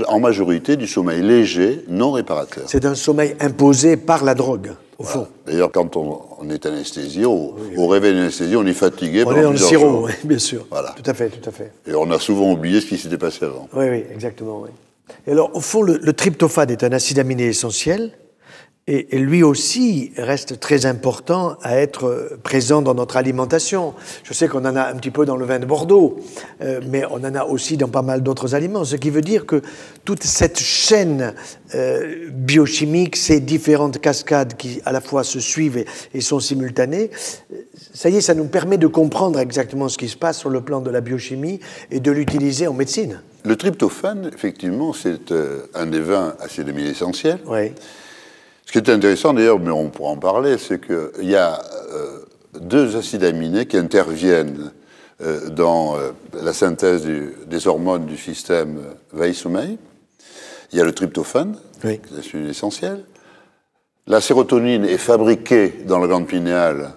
en majorité du sommeil léger, non réparateur. C'est un sommeil imposé par la drogue, au fond. D'ailleurs, quand on est anesthésié, au réveil d'anesthésie, on est fatigué. On est dans le sirop, oui, bien sûr. Voilà. Tout à fait, tout à fait. Et on a souvent oublié ce qui s'était passé avant. Oui, exactement. Oui. Et alors, au fond, le tryptophane est un acide aminé essentiel. Et lui aussi reste très important à être présent dans notre alimentation. Je sais qu'on en a un petit peu dans le vin de Bordeaux, mais on en a aussi dans pas mal d'autres aliments. Ce qui veut dire que toute cette chaîne biochimique, ces différentes cascades qui à la fois se suivent et sont simultanées, ça y est, ça nous permet de comprendre exactement ce qui se passe sur le plan de la biochimie et de l'utiliser en médecine. Le tryptophane, effectivement, c'est un des 20 acides aminés essentiels. Oui. Ce qui est intéressant d'ailleurs, mais on pourra en parler, c'est qu'il y a deux acides aminés qui interviennent dans la synthèse des hormones du système veille-sommeil. Il y a le tryptophane, oui, qui est l'acide aminé essentiel. La sérotonine est fabriquée dans la glande pinéale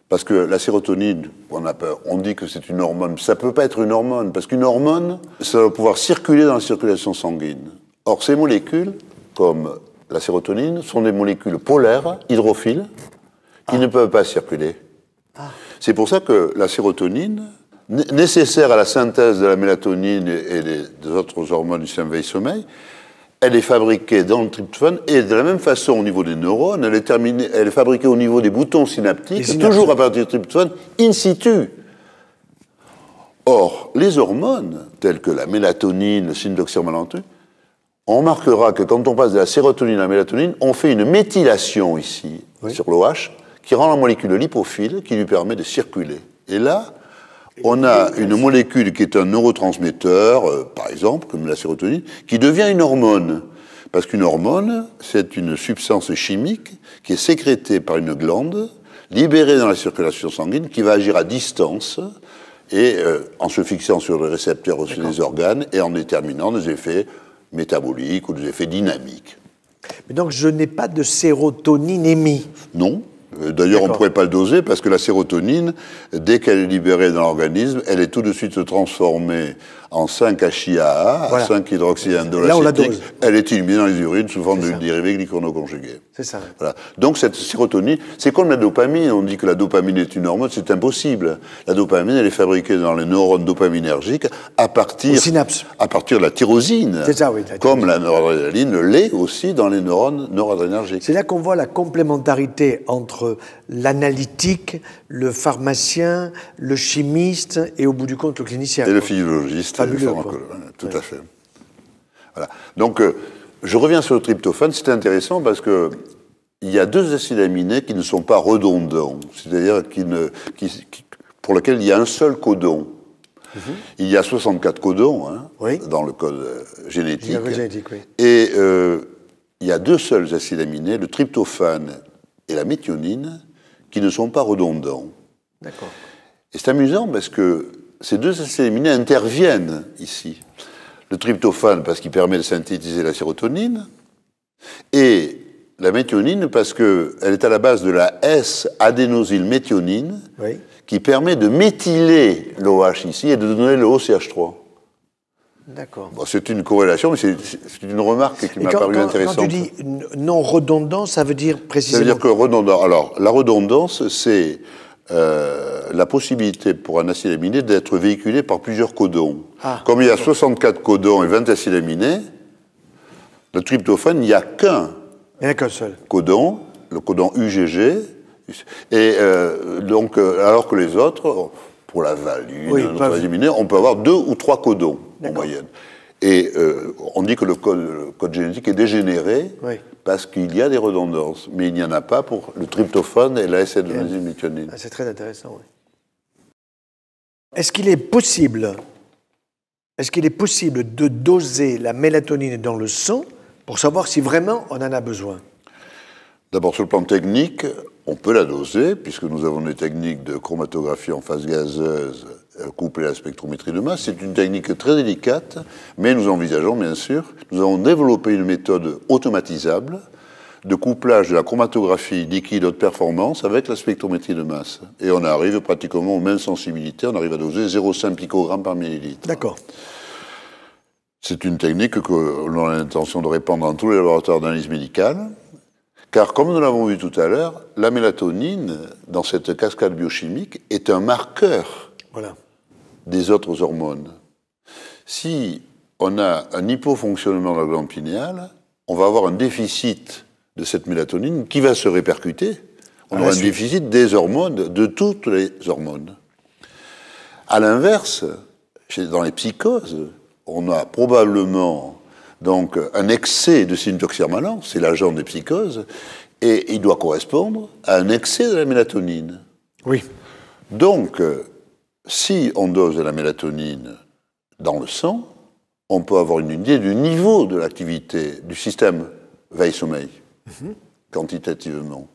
parce que la sérotonine, on dit que c'est une hormone. Ça ne peut pas être une hormone, parce qu'une hormone, ça doit pouvoir circuler dans la circulation sanguine. Or, ces molécules, comme la sérotonine, sont des molécules polaires, hydrophiles, qui ne peuvent pas circuler. C'est pour ça que la sérotonine, nécessaire à la synthèse de la mélatonine et des autres hormones du système veille-sommeil, elle est fabriquée dans le tryptophane, et de la même façon au niveau des neurones, elle est fabriquée au niveau des boutons synaptiques, toujours à partir du tryptophane, in situ. Or, les hormones, telles que la mélatonine, le syndoxyromalantine, on remarquera que quand on passe de la sérotonine à la mélatonine, on fait une méthylation ici, oui, sur l'OH, qui rend la molécule lipophile, qui lui permet de circuler. Et là, on a une molécule qui est un neurotransmetteur, par exemple, comme la sérotonine, qui devient une hormone. Parce qu'une hormone, c'est une substance chimique qui est sécrétée par une glande, libérée dans la circulation sanguine, qui va agir à distance, et en se fixant sur le récepteur aussi des organes, et en déterminant des effets métaboliques ou des effets dynamiques. Mais donc je n'ai pas de sérotoninémie. Non. D'ailleurs, on ne pourrait pas le doser parce que la sérotonine, dès qu'elle est libérée dans l'organisme, elle est tout de suite transformée en 5-HIAA, voilà, 5-hydroxyindolacétique. Elle est éliminée dans les urines sous forme de dérivés glyconoconjugués. C'est ça. Voilà. Donc cette sérotonine, c'est comme la dopamine. On dit que la dopamine est une hormone, c'est impossible. La dopamine, elle est fabriquée dans les neurones dopaminergiques à partir de la tyrosine. C'est ça, oui. Comme la noradrénaline l'est aussi dans les neurones noradrénergiques. C'est là qu'on voit la complémentarité entre l'analytique, le pharmacien, le chimiste et au bout du compte le clinicien. Et le physiologiste. Fabuleux, tout à fait. Voilà. Donc, je reviens sur le tryptophane. C'est intéressant parce que il y a deux acides aminés qui ne sont pas redondants, c'est-à-dire pour lesquels il y a un seul codon. Il y a 64 codons dans le code génétique. Oui. Et il y a deux seuls acides aminés, le tryptophane et la méthionine, qui ne sont pas redondants. D'accord. Et c'est amusant parce que ces deux acides aminés interviennent ici. Le tryptophane parce qu'il permet de synthétiser la sérotonine, et la méthionine parce qu'elle est à la base de la S-adénosylméthionine, oui, qui permet de méthyler l'OH ici et de donner le OCH3. D'accord. Bon, c'est une corrélation, mais c'est une remarque qui m'a paru intéressante. Quand tu dis non redondant, ça veut dire précisément... Ça veut dire que redondant... Alors, la redondance, c'est la possibilité pour un acide aminé d'être véhiculé par plusieurs codons. Comme il y a 64 codons et 20 acides aminés, le tryptophane, il n'y a qu'un seul codon, le codon UGG, et donc, alors que les autres, pour la valine, notre acide aminé, on peut avoir 2 ou 3 codons en moyenne. Et on dit que le code génétique est dégénéré parce qu'il y a des redondances, mais il n'y en a pas pour le tryptophane et la S-adénosylméthionine. C'est très intéressant, oui. Est-ce qu'il est possible de doser la mélatonine dans le sang pour savoir si vraiment on en a besoin? D'abord, sur le plan technique, on peut la doser, puisque nous avons des techniques de chromatographie en phase gazeuse couplées à la spectrométrie de masse. C'est une technique très délicate, mais nous envisageons, bien sûr, nous avons développé une méthode automatisable de couplage de la chromatographie liquide haute performance avec la spectrométrie de masse. Et on arrive pratiquement aux mêmes sensibilités, on arrive à doser 0,5 picogrammes par millilitre. D'accord. C'est une technique que l'on a l'intention de répandre dans tous les laboratoires d'analyse médicale. Car, comme nous l'avons vu tout à l'heure, la mélatonine, dans cette cascade biochimique, est un marqueur des autres hormones. Si on a un hypofonctionnement de la glande pinéale, on va avoir un déficit de cette mélatonine qui va se répercuter. On aura un déficit des hormones, de toutes les hormones. À l'inverse, dans les psychoses, on a probablement donc un excès de syntoxirmalan, c'est l'agent des psychoses, et il doit correspondre à un excès de la mélatonine. Oui. Donc, si on dose de la mélatonine dans le sang, on peut avoir une idée du niveau de l'activité du système veille-sommeil, quantitativement.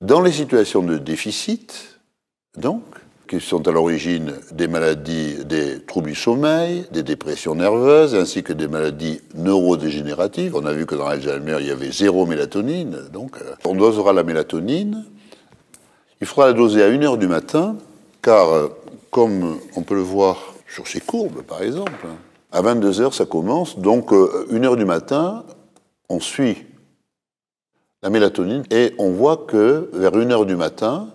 Dans les situations de déficit, donc, qui sont à l'origine des maladies, des troubles du sommeil, des dépressions nerveuses, ainsi que des maladies neurodégénératives. On a vu que dans l'Alzheimer, il y avait 0 mélatonine. Donc, on dosera la mélatonine. Il faudra la doser à 1h du matin, car, comme on peut le voir sur ces courbes, par exemple, à 22h, ça commence. Donc, 1h du matin, on suit la mélatonine et on voit que vers 1h du matin,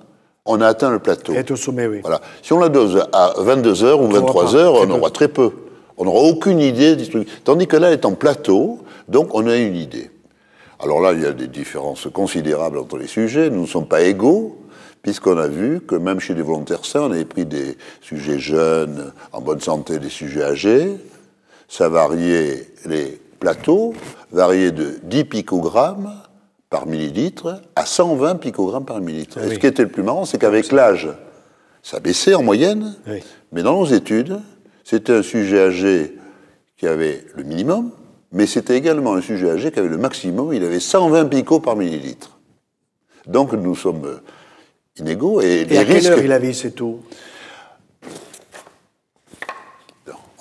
on a atteint le plateau. Être au sommet, oui. Voilà. Si on la dose à 22h ou 23h, on aura très peu. On n'aura aucune idée du truc. Tandis que là, elle est en plateau, donc on a une idée. Alors là, il y a des différences considérables entre les sujets. Nous ne sommes pas égaux, puisqu'on a vu que même chez les volontaires sains, on avait pris des sujets jeunes, en bonne santé, des sujets âgés. Ça variait, les plateaux variaient de 10 picogrammes par millilitre à 120 picogrammes par millilitre. Ah oui. Et ce qui était le plus marrant, c'est qu'avec l'âge, ça baissait en moyenne, oui. Mais dans nos études, c'était un sujet âgé qui avait le minimum, mais c'était également un sujet âgé qui avait le maximum, il avait 120 picos par millilitre. Donc nous sommes inégaux. Et à quelle heure il avait ces taux?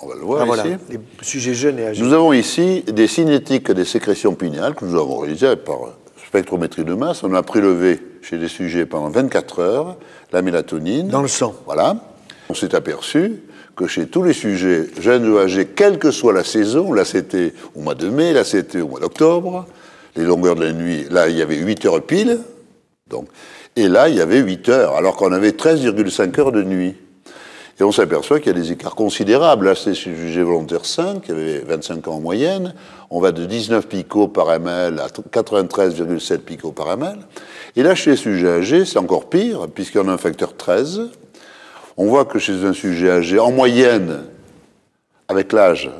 On va le voir ici. Voilà, les sujets jeunes et âgés. Nous avons ici des cinétiques des sécrétions pinéales que nous avons réalisées par spectrométrie de masse. On a prélevé chez des sujets pendant 24 heures la mélatonine. Dans le sang. Voilà. On s'est aperçu que chez tous les sujets jeunes ou âgés, quelle que soit la saison, là c'était au mois de mai, là c'était au mois d'octobre, les longueurs de la nuit, là il y avait 8 heures pile, donc, et là il y avait 8 heures, alors qu'on avait 13,5 heures de nuit. Et on s'aperçoit qu'il y a des écarts considérables. Là, c'est chez le sujet volontaire 5, qui avait 25 ans en moyenne. On va de 19 picots par ml à 93,7 picots par ml. Et là, chez les sujets âgés, c'est encore pire, puisqu'il y en a un facteur 13. On voit que chez un sujet âgé, en moyenne, avec l'âge,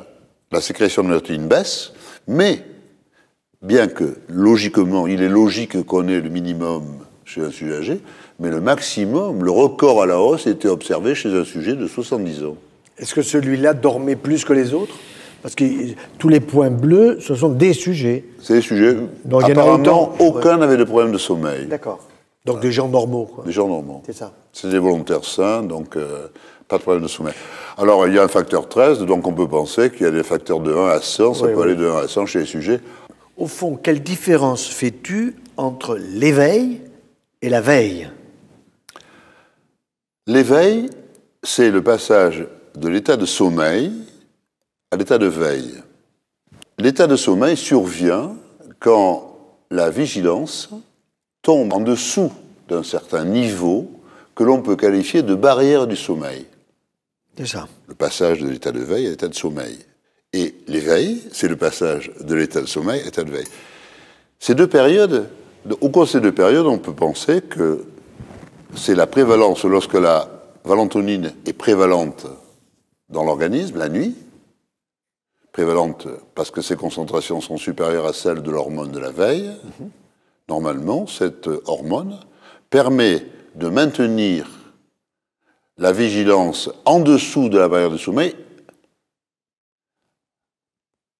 la sécrétion de mélatonine baisse, mais bien que, logiquement, il est logique qu'on ait le minimum chez un sujet âgé, mais le maximum, le record à la hausse, était observé chez un sujet de 70 ans. Est-ce que celui-là dormait plus que les autres? Parce que tous les points bleus, ce sont des sujets. C'est des sujets. Donc, apparemment, aucun n'avait de problème de sommeil. D'accord. Donc des gens normaux, quoi. Des gens normaux. C'est ça. C'est des volontaires sains, donc pas de problème de sommeil. Alors, il y a un facteur 13, donc on peut penser qu'il y a des facteurs de 1 à 100, ça peut aller de 1 à 100 chez les sujets. Au fond, quelle différence fais-tu entre l'éveil et la veille? L'éveil, c'est le passage de l'état de sommeil à l'état de veille. L'état de sommeil survient quand la vigilance tombe en dessous d'un certain niveau que l'on peut qualifier de barrière du sommeil. C'est ça. Le passage de l'état de veille à l'état de sommeil. Et l'éveil, c'est le passage de l'état de sommeil à l'état de veille. Ces deux périodes, au cours de ces deux périodes, on peut penser que c'est la prévalence, lorsque la valentonine est prévalente dans l'organisme, la nuit, prévalente parce que ses concentrations sont supérieures à celles de l'hormone de la veille, normalement, cette hormone permet de maintenir la vigilance en dessous de la barrière du sommeil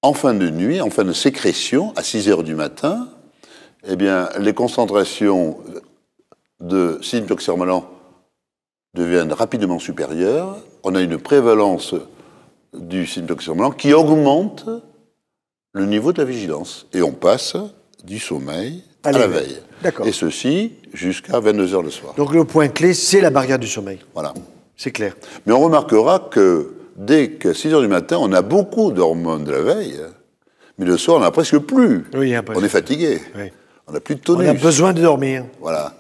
en fin de nuit, en fin de sécrétion, à 6 heures du matin. Eh bien, les concentrations de syntoxirmalan deviennent rapidement supérieures. On a une prévalence du syntoxirmalan qui augmente le niveau de la vigilance. Et on passe du sommeil à la veille. D'accord. Et ceci jusqu'à 22 heures le soir. Donc le point clé, c'est la barrière du sommeil. Voilà. C'est clair. Mais on remarquera que dès que 6 heures du matin, on a beaucoup d'hormones de la veille, mais le soir, on n'a presque plus. Oui, on est fatigué. Oui. On n'a plus de tonus. On a besoin de dormir. Voilà.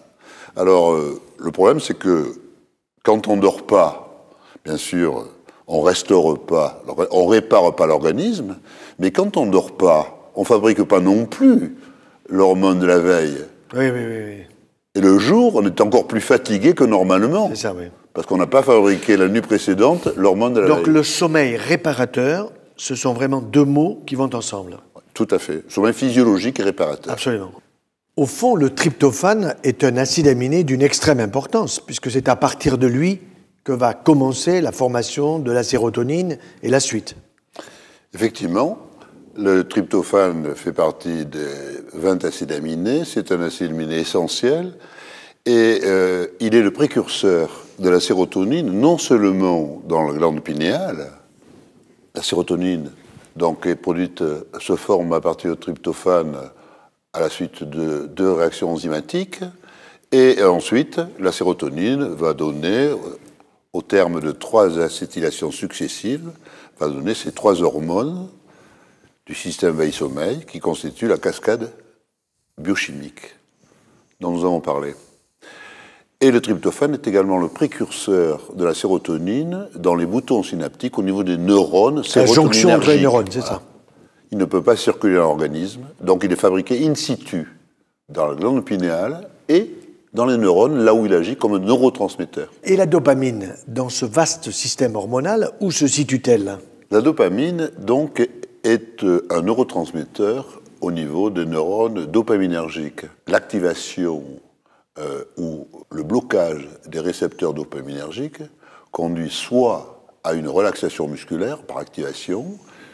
Alors, le problème, c'est que quand on ne dort pas, bien sûr, on répare pas l'organisme, mais quand on ne dort pas, on ne fabrique pas non plus l'hormone de la veille. Oui, oui, oui, oui. Et le jour, on est encore plus fatigué que normalement. C'est ça, oui. Parce qu'on n'a pas fabriqué la nuit précédente l'hormone de la veille. Donc le sommeil réparateur, ce sont vraiment deux mots qui vont ensemble. Tout à fait. Sommeil physiologique et réparateur. Absolument. Au fond, le tryptophane est un acide aminé d'une extrême importance, puisque c'est à partir de lui que va commencer la formation de la sérotonine et la suite. Effectivement, le tryptophane fait partie des 20 acides aminés. C'est un acide aminé essentiel. Et il est le précurseur de la sérotonine, non seulement dans la glande pinéale. La sérotonine, donc, est produite, se forme à partir du tryptophane à la suite de 2 réactions enzymatiques. Et ensuite, la sérotonine va donner, au terme de 3 acétylations successives, va donner ces 3 hormones du système veille-sommeil qui constituent la cascade biochimique dont nous avons parlé. Et le tryptophane est également le précurseur de la sérotonine dans les boutons synaptiques au niveau des neurones sérotoninergiques. La jonction entre les neurones, c'est ça. Il ne peut pas circuler dans l'organisme, donc il est fabriqué in situ dans la glande pinéale et dans les neurones, là où il agit comme un neurotransmetteur. Et la dopamine, dans ce vaste système hormonal, où se situe-t-elle? La dopamine, donc, est un neurotransmetteur au niveau des neurones dopaminergiques. L'activation ou le blocage des récepteurs dopaminergiques conduit soit à une relaxation musculaire par activation,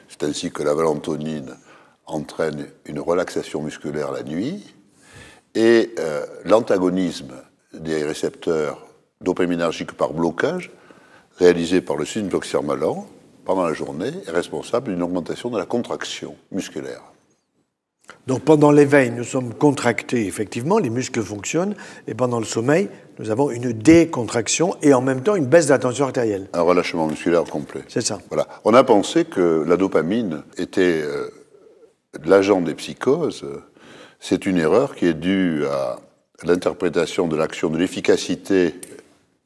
c'est ainsi que la valentonine entraîne une relaxation musculaire la nuit, et l'antagonisme des récepteurs dopaminergiques par blocage, réalisé par le 6-méthoxyrmalan pendant la journée, est responsable d'une augmentation de la contraction musculaire. Donc pendant l'éveil, nous sommes contractés, effectivement, les muscles fonctionnent, et pendant le sommeil, nous avons une décontraction et en même temps une baisse de la tension artérielle. Un relâchement musculaire complet. C'est ça. Voilà. On a pensé que la dopamine était l'agent des psychoses. C'est une erreur qui est due à l'interprétation de l'action, de l'efficacité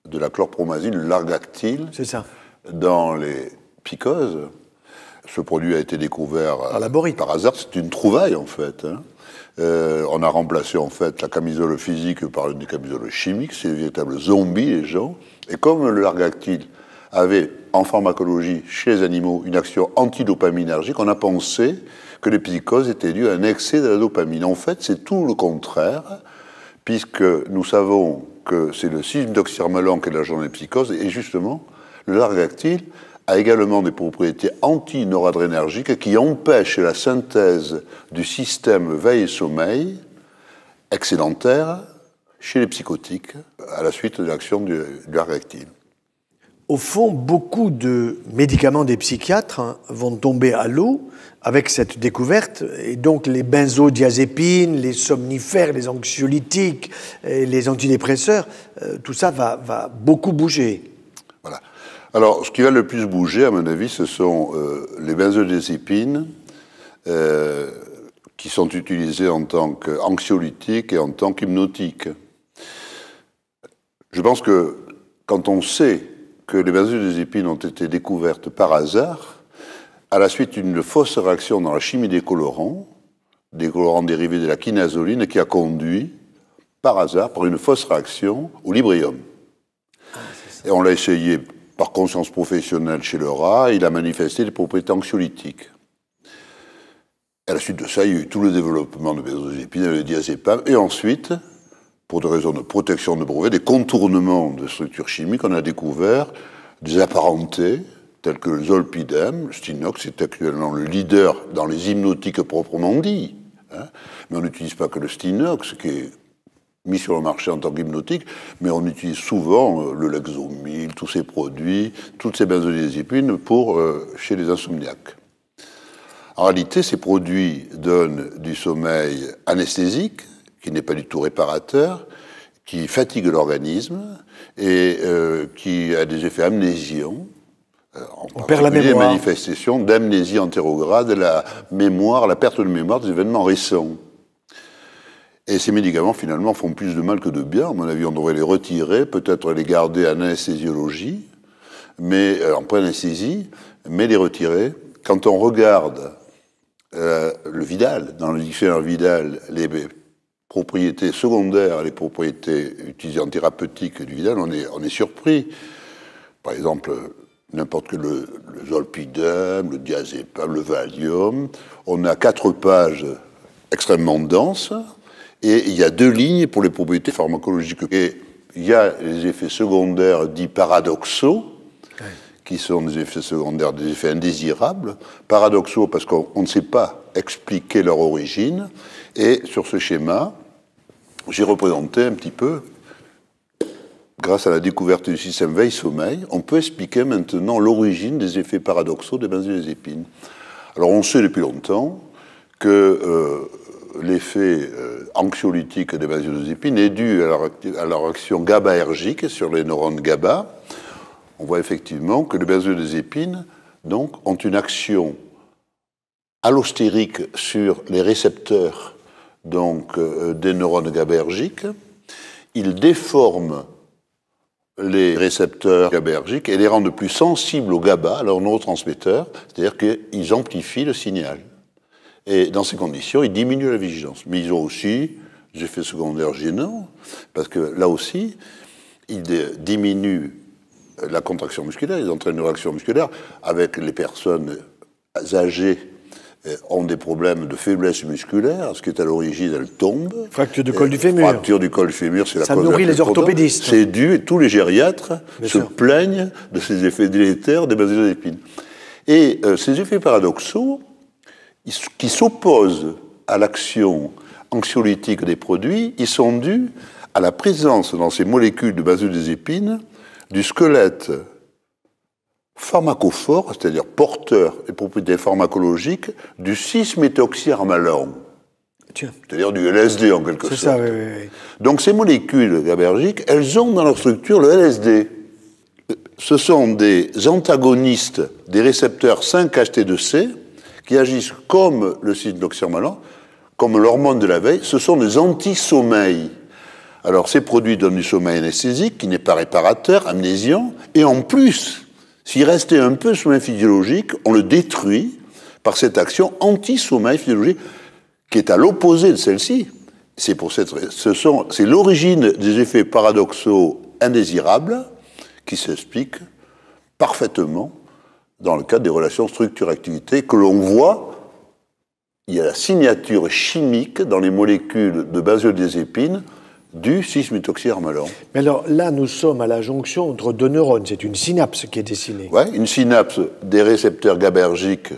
de la chlorpromazine, le largactyle, c'est ça, dans les psychoses. Ce produit a été découvert par hasard. C'est une trouvaille, en fait. On a remplacé, en fait, la camisole physique par une camisole chimique. C'est des véritables zombies, les gens. Et comme le largactyle avait, en pharmacologie, chez les animaux, une action antidopaminergique, on a pensé que les psychoses étaient dues à un excès de la dopamine. En fait, c'est tout le contraire, puisque nous savons que c'est le 6-méthoxyrmalan qui est l'agent des psychoses, et justement, le largactyle a également des propriétés anti-noradrénergiques qui empêchent la synthèse du système veille-sommeil excédentaire chez les psychotiques à la suite de l'action du largactyle. Au fond, beaucoup de médicaments des psychiatres vont tomber à l'eau avec cette découverte, et donc les benzodiazépines, les somnifères, les anxiolytiques, et les antidépresseurs, tout ça va beaucoup bouger. Voilà. Alors, ce qui va le plus bouger, à mon avis, ce sont les benzodiazépines qui sont utilisées en tant qu'anxiolytiques et en tant qu'hypnotiques. Je pense que quand on sait que les benzodiazépines ont été découvertes par hasard, à la suite d'une fausse réaction dans la chimie des colorants dérivés de la quinazoline, qui a conduit, par hasard, par une fausse réaction, au Librium. Et on l'a essayé par conscience professionnelle chez le rat, il a manifesté des propriétés anxiolytiques. À la suite de ça, il y a eu tout le développement de benzodiazépines et de diazépam, et ensuite, pour des raisons de protection de brevets, des contournements de structures chimiques, on a découvert des apparentés, tels que le zolpidem. Le Stinox est actuellement le leader dans les hypnotiques proprement dit. Mais on n'utilise pas que le Stinox, qui est mis sur le marché en tant qu'hypnotique, mais on utilise souvent le Lexomil, tous ces produits, toutes ces benzodiazépines chez les insomniaques. En réalité, ces produits donnent du sommeil anesthésique, qui n'est pas du tout réparateur, qui fatigue l'organisme et qui a des effets amnésiants. On perd la mémoire. Des manifestations d'amnésie antérograde, la mémoire, la perte de mémoire des événements récents. Et ces médicaments, finalement, font plus de mal que de bien. À mon avis, on devrait les retirer, peut-être les garder en anesthésiologie, mais en pré-anesthésie, mais les retirer. Quand on regarde le Vidal, dans le dictionnaire Vidal, les propriétés secondaires, les propriétés utilisées en thérapeutique du Vidal, on est surpris. Par exemple, n'importe que le zolpidem, le diazépam, le Valium, on a 4 pages extrêmement denses, et il y a 2 lignes pour les propriétés pharmacologiques. Et il y a les effets secondaires dits paradoxaux, qui sont des effets secondaires, des effets indésirables. Paradoxaux parce qu'on ne sait pas expliquer leur origine. Et sur ce schéma, j'ai représenté un petit peu, grâce à la découverte du système veille-sommeil, on peut expliquer maintenant l'origine des effets paradoxaux des benzodiazépines. Alors on sait depuis longtemps que l'effet anxiolytique des benzodiazépines est dû à leur action GABAergique sur les neurones GABA. On voit effectivement que les benzodiazépines donc, ont une action allostérique sur les récepteurs donc, des neurones GABAergiques. Ils déforment les récepteurs GABAergiques et les rendent plus sensibles au GABA, à leurs neurotransmetteurs, c'est-à-dire qu'ils amplifient le signal. Et dans ces conditions, ils diminuent la vigilance. Mais ils ont aussi des effets secondaires gênants, parce que là aussi, ils diminuent la contraction musculaire, ils entraînent une réaction musculaire. Avec les personnes âgées ont des problèmes de faiblesse musculaire, ce qui est à l'origine, elles tombent. Fracture du col du fémur. Fracture du col du fémur, c'est la cause. Ça nourrit les orthopédistes. C'est dû, et tous les gériatres se plaignent de ces effets délétères des benzodiazépines. Et ces effets paradoxaux, qui s'opposent à l'action anxiolytique des produits, ils sont dus à la présence dans ces molécules de benzodiazépines du squelette pharmacophore, c'est-à-dire porteur des propriétés pharmacologiques, du 6-méthoxyarmalan. C'est-à-dire du LSD en quelque sorte. C'est ça, oui. Donc ces molécules GABAergiques, elles ont dans leur structure le LSD. Ce sont des antagonistes des récepteurs 5-HT2C qui agissent comme le 6-méthoxyarmalan, comme l'hormone de la veille. Ce sont des anti-sommeils. Alors, ces produits donnent du sommeil anesthésique qui n'est pas réparateur, amnésiant, et en plus, s'il restait un peu sommeil physiologique, on le détruit par cette action anti-sommeil physiologique qui est à l'opposé de celle-ci. C'est l'origine des effets paradoxaux indésirables qui s'expliquent parfaitement dans le cadre des relations structure-activité que l'on voit. Il y a la signature chimique dans les molécules de benzodiazépines du 6-méthoxyarmalan. Mais alors là, nous sommes à la jonction entre 2 neurones. C'est une synapse qui est dessinée. Oui, une synapse des récepteurs GABAergiques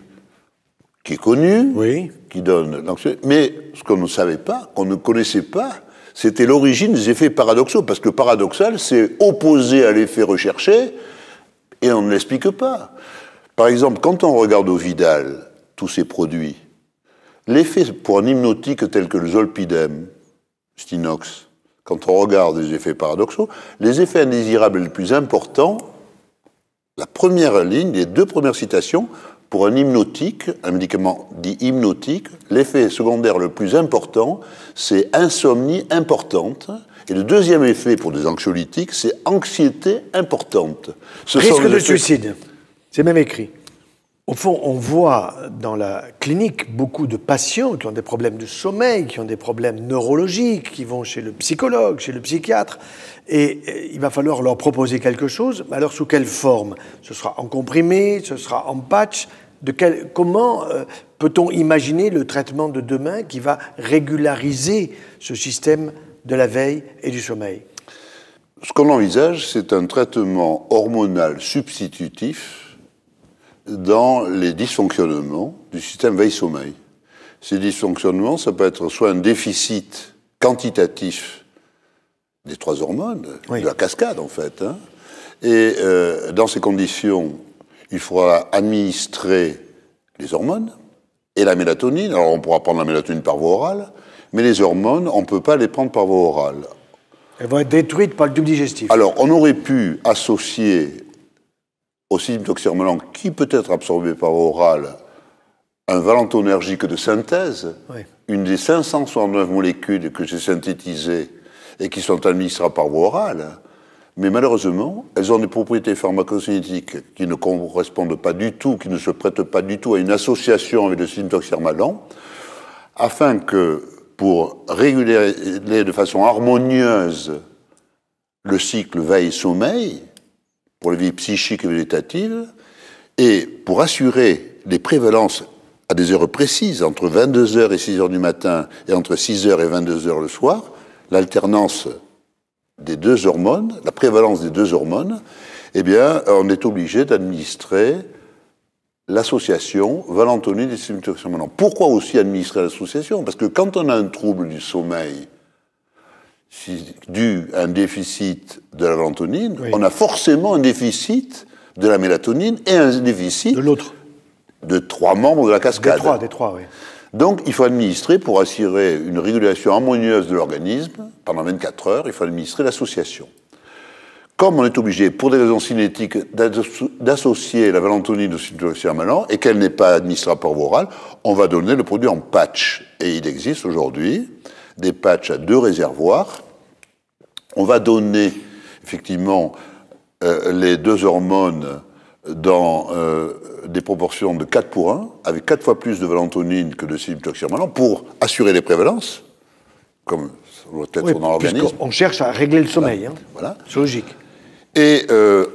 qui est connue, oui, qui donne l'anxiété. Mais ce qu'on ne savait pas, qu'on ne connaissait pas, c'était l'origine des effets paradoxaux. Parce que paradoxal, c'est opposé à l'effet recherché, et on ne l'explique pas. Par exemple, quand on regarde au Vidal tous ces produits, l'effet pour un hypnotique tel que le zolpidem, Stinox, quand on regarde les effets paradoxaux, les effets indésirables les plus importants, la première ligne, les 2 premières citations, pour un hypnotique, un médicament dit hypnotique, l'effet secondaire le plus important, c'est insomnie importante. Et le deuxième effet pour des anxiolytiques, c'est anxiété importante. Risque de suicide. C'est même écrit. Au fond, on voit dans la clinique beaucoup de patients qui ont des problèmes de sommeil, qui ont des problèmes neurologiques, qui vont chez le psychologue, chez le psychiatre, et il va falloir leur proposer quelque chose. Alors, sous quelle forme? Ce sera en comprimé, ce sera en patch. Comment peut-on imaginer le traitement de demain qui va régulariser ce système de la veille et du sommeil? Ce qu'on envisage, c'est un traitement hormonal substitutif dans les dysfonctionnements du système veille-sommeil. Ces dysfonctionnements, ça peut être soit un déficit quantitatif des 3 hormones, oui, de la cascade en fait, hein, et dans ces conditions, il faudra administrer les hormones et la mélatonine. Alors on pourra prendre la mélatonine par voie orale, mais les hormones, on ne peut pas les prendre par voie orale. Elles vont être détruites par le tube digestif. Alors on aurait pu associer au 6-méthoxyarmalan, qui peut être absorbé par voie orale, un valentonergique de synthèse, oui, une des 569 molécules que j'ai synthétisées et qui sont administrées par voie orale. mais malheureusement, elles ont des propriétés pharmacocinétiques qui ne correspondent pas du tout, qui ne se prêtent pas du tout à une association avec le système toxermalant, afin que, pour réguler de façon harmonieuse le cycle veille-sommeil, pour les vies psychiques et végétatives, et pour assurer les prévalences à des heures précises, entre 22h et 6h du matin, et entre 6h et 22h le soir, l'alternance des deux hormones, la prévalence des deux hormones, eh bien, on est obligé d'administrer l'association valentonine et système toxermalant. Pourquoi aussi administrer l'association? Parce que quand on a un trouble du sommeil dû à un déficit de la valentonine, oui, on a forcément un déficit de la mélatonine et un déficit de l'autre, de 3 membres de la cascade. Des trois, oui. Donc, il faut administrer, pour assurer une régulation harmonieuse de l'organisme, pendant 24 heures, il faut administrer l'association. Comme on est obligé, pour des raisons cinétiques, d'associer la valentonine au système toxermalant et qu'elle n'est pas administrable par voie orale, on va donner le produit en patch. Et il existe aujourd'hui des patchs à 2 réservoirs. On va donner, effectivement, les 2 hormones dans des proportions de 4 pour 1, avec 4 fois plus de valentonine que de système toxermalant, pour assurer les prévalences, comme ça doit être dans l'organisme. On cherche à régler le sommeil, voilà. Voilà. C'est logique. Et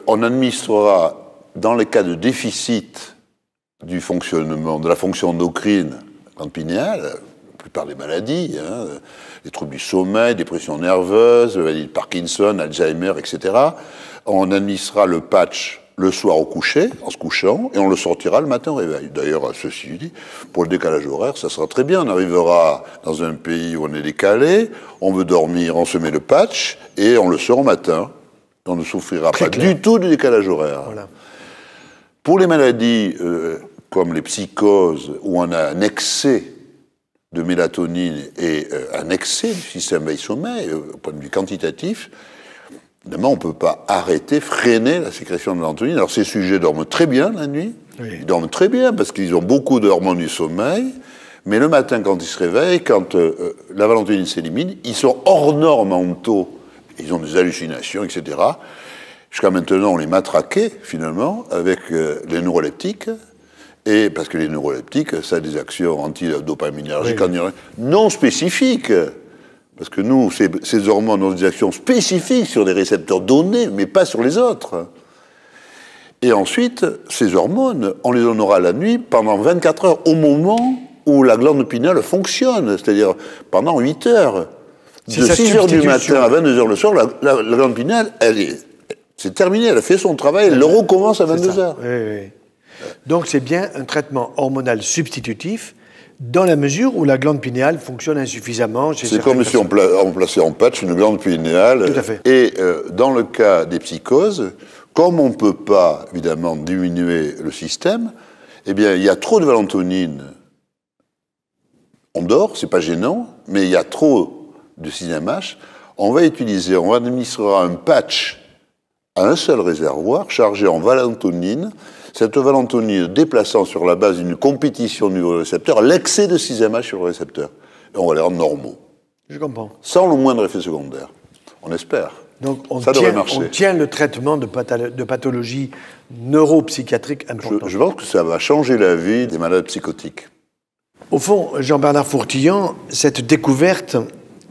on administrera, dans les cas de déficit du fonctionnement, de la fonction endocrine, glande pinéale, la plupart des maladies, les troubles du sommeil, dépression nerveuse, maladie de Parkinson, Alzheimer, etc., on administrera le patch le soir au coucher, en se couchant, et on le sortira le matin au réveil. D'ailleurs, ceci dit, pour le décalage horaire, ça sera très bien. On arrivera dans un pays où on est décalé, on veut dormir, on se met le patch, et on le sort au matin. On ne souffrira pas du tout du décalage horaire. Voilà. Pour les maladies comme les psychoses, où on a un excès de mélatonine et un excès du système veille-sommeil, au point de vue quantitatif, évidemment, on ne peut pas arrêter, freiner la sécrétion de mélatonine. Alors, ces sujets dorment très bien la nuit. Oui. Ils dorment très bien parce qu'ils ont beaucoup d'hormones du sommeil. Mais le matin, quand ils se réveillent, quand la mélatonine s'élimine, ils sont hors normes mentaux. Ils ont des hallucinations, etc. Jusqu'à maintenant, on les matraquait, finalement, avec les neuroleptiques. Et parce que les neuroleptiques, ça a des actions antidopaminergiques, oui, non spécifiques. Parce que nous, ces hormones ont des actions spécifiques sur des récepteurs donnés, mais pas sur les autres. Et ensuite, ces hormones, on les donnera la nuit pendant 24 heures, au moment où la glande pinéale fonctionne, c'est-à-dire pendant 8 heures. De 6 heures du matin à 22 heures le soir, la glande pinéale, c'est terminé, elle a fait son travail, elle le recommence à 22 heures. Oui, oui. Donc c'est bien un traitement hormonal substitutif, dans la mesure où la glande pinéale fonctionne insuffisamment. C'est comme si on plaçait en patch une glande pinéale. Tout à fait. Et dans le cas des psychoses, comme on ne peut pas, évidemment, diminuer le système, eh bien, il y a trop de valentonine. On dort, c'est pas gênant, mais il y a trop de 6-MH. On va administrera un patch à un seul réservoir chargé en valentonine. Cette valentonine déplaçant sur la base d'une compétition au niveau du récepteur l'excès de 6-MH sur le récepteur. Et on va les rendre normaux. Je comprends. Sans le moindre effet secondaire. On espère. Donc on tient le traitement de pathologies neuropsychiatriques importantes. Je pense que ça va changer la vie des malades psychotiques. Au fond, Jean-Bernard Fourtillon, cette découverte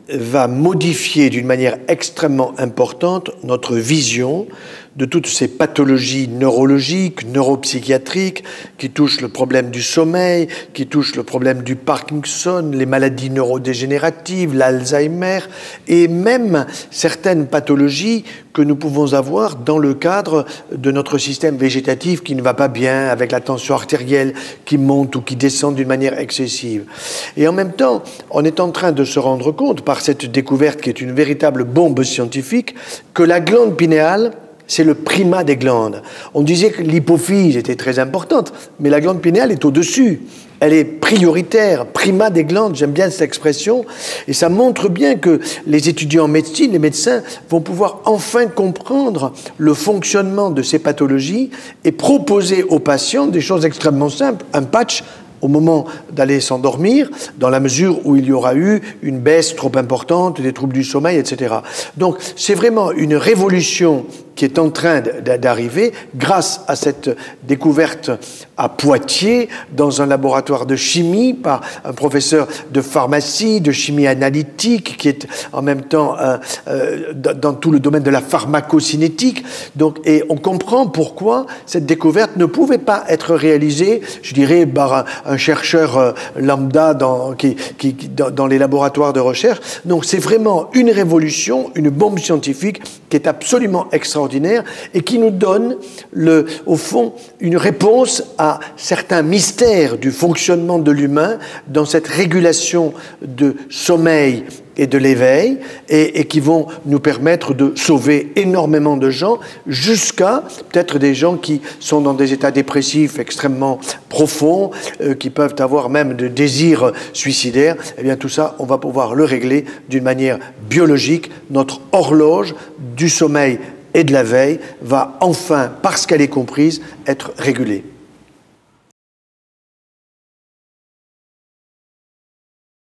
va modifier d'une manière extrêmement importante notre vision de toutes ces pathologies neurologiques, neuropsychiatriques, qui touchent le problème du sommeil, qui touchent le problème du Parkinson, les maladies neurodégénératives, l'Alzheimer, et même certaines pathologies que nous pouvons avoir dans le cadre de notre système végétatif qui ne va pas bien, avec la tension artérielle qui monte ou qui descend d'une manière excessive. Et en même temps, on est en train de se rendre compte, par cette découverte qui est une véritable bombe scientifique, que la glande pinéale, c'est le primat des glandes. On disait que l'hypophyse était très importante, mais la glande pinéale est au-dessus. Elle est prioritaire, primat des glandes, j'aime bien cette expression, et ça montre bien que les étudiants en médecine, les médecins, vont pouvoir enfin comprendre le fonctionnement de ces pathologies et proposer aux patients des choses extrêmement simples, un patch au moment d'aller s'endormir, dans la mesure où il y aura eu une baisse trop importante des troubles du sommeil, etc. Donc c'est vraiment une révolution qui est en train d'arriver grâce à cette découverte à Poitiers, dans un laboratoire de chimie, par un professeur de pharmacie, de chimie analytique, qui est en même temps dans tout le domaine de la pharmacocinétique. Donc, et on comprend pourquoi cette découverte ne pouvait pas être réalisée, je dirais, par un chercheur lambda dans les laboratoires de recherche. Donc c'est vraiment une révolution, une bombe scientifique qui est absolument extraordinaire et qui nous donne, au fond, une réponse à certains mystères du fonctionnement de l'humain dans cette régulation de sommeil et de l'éveil, et qui vont nous permettre de sauver énormément de gens, jusqu'à peut-être des gens qui sont dans des états dépressifs extrêmement profonds, qui peuvent avoir même de désirs suicidaires. Eh bien tout ça, on va pouvoir le régler d'une manière biologique. Notre horloge du sommeil et de la veille va enfin, parce qu'elle est comprise, être régulée.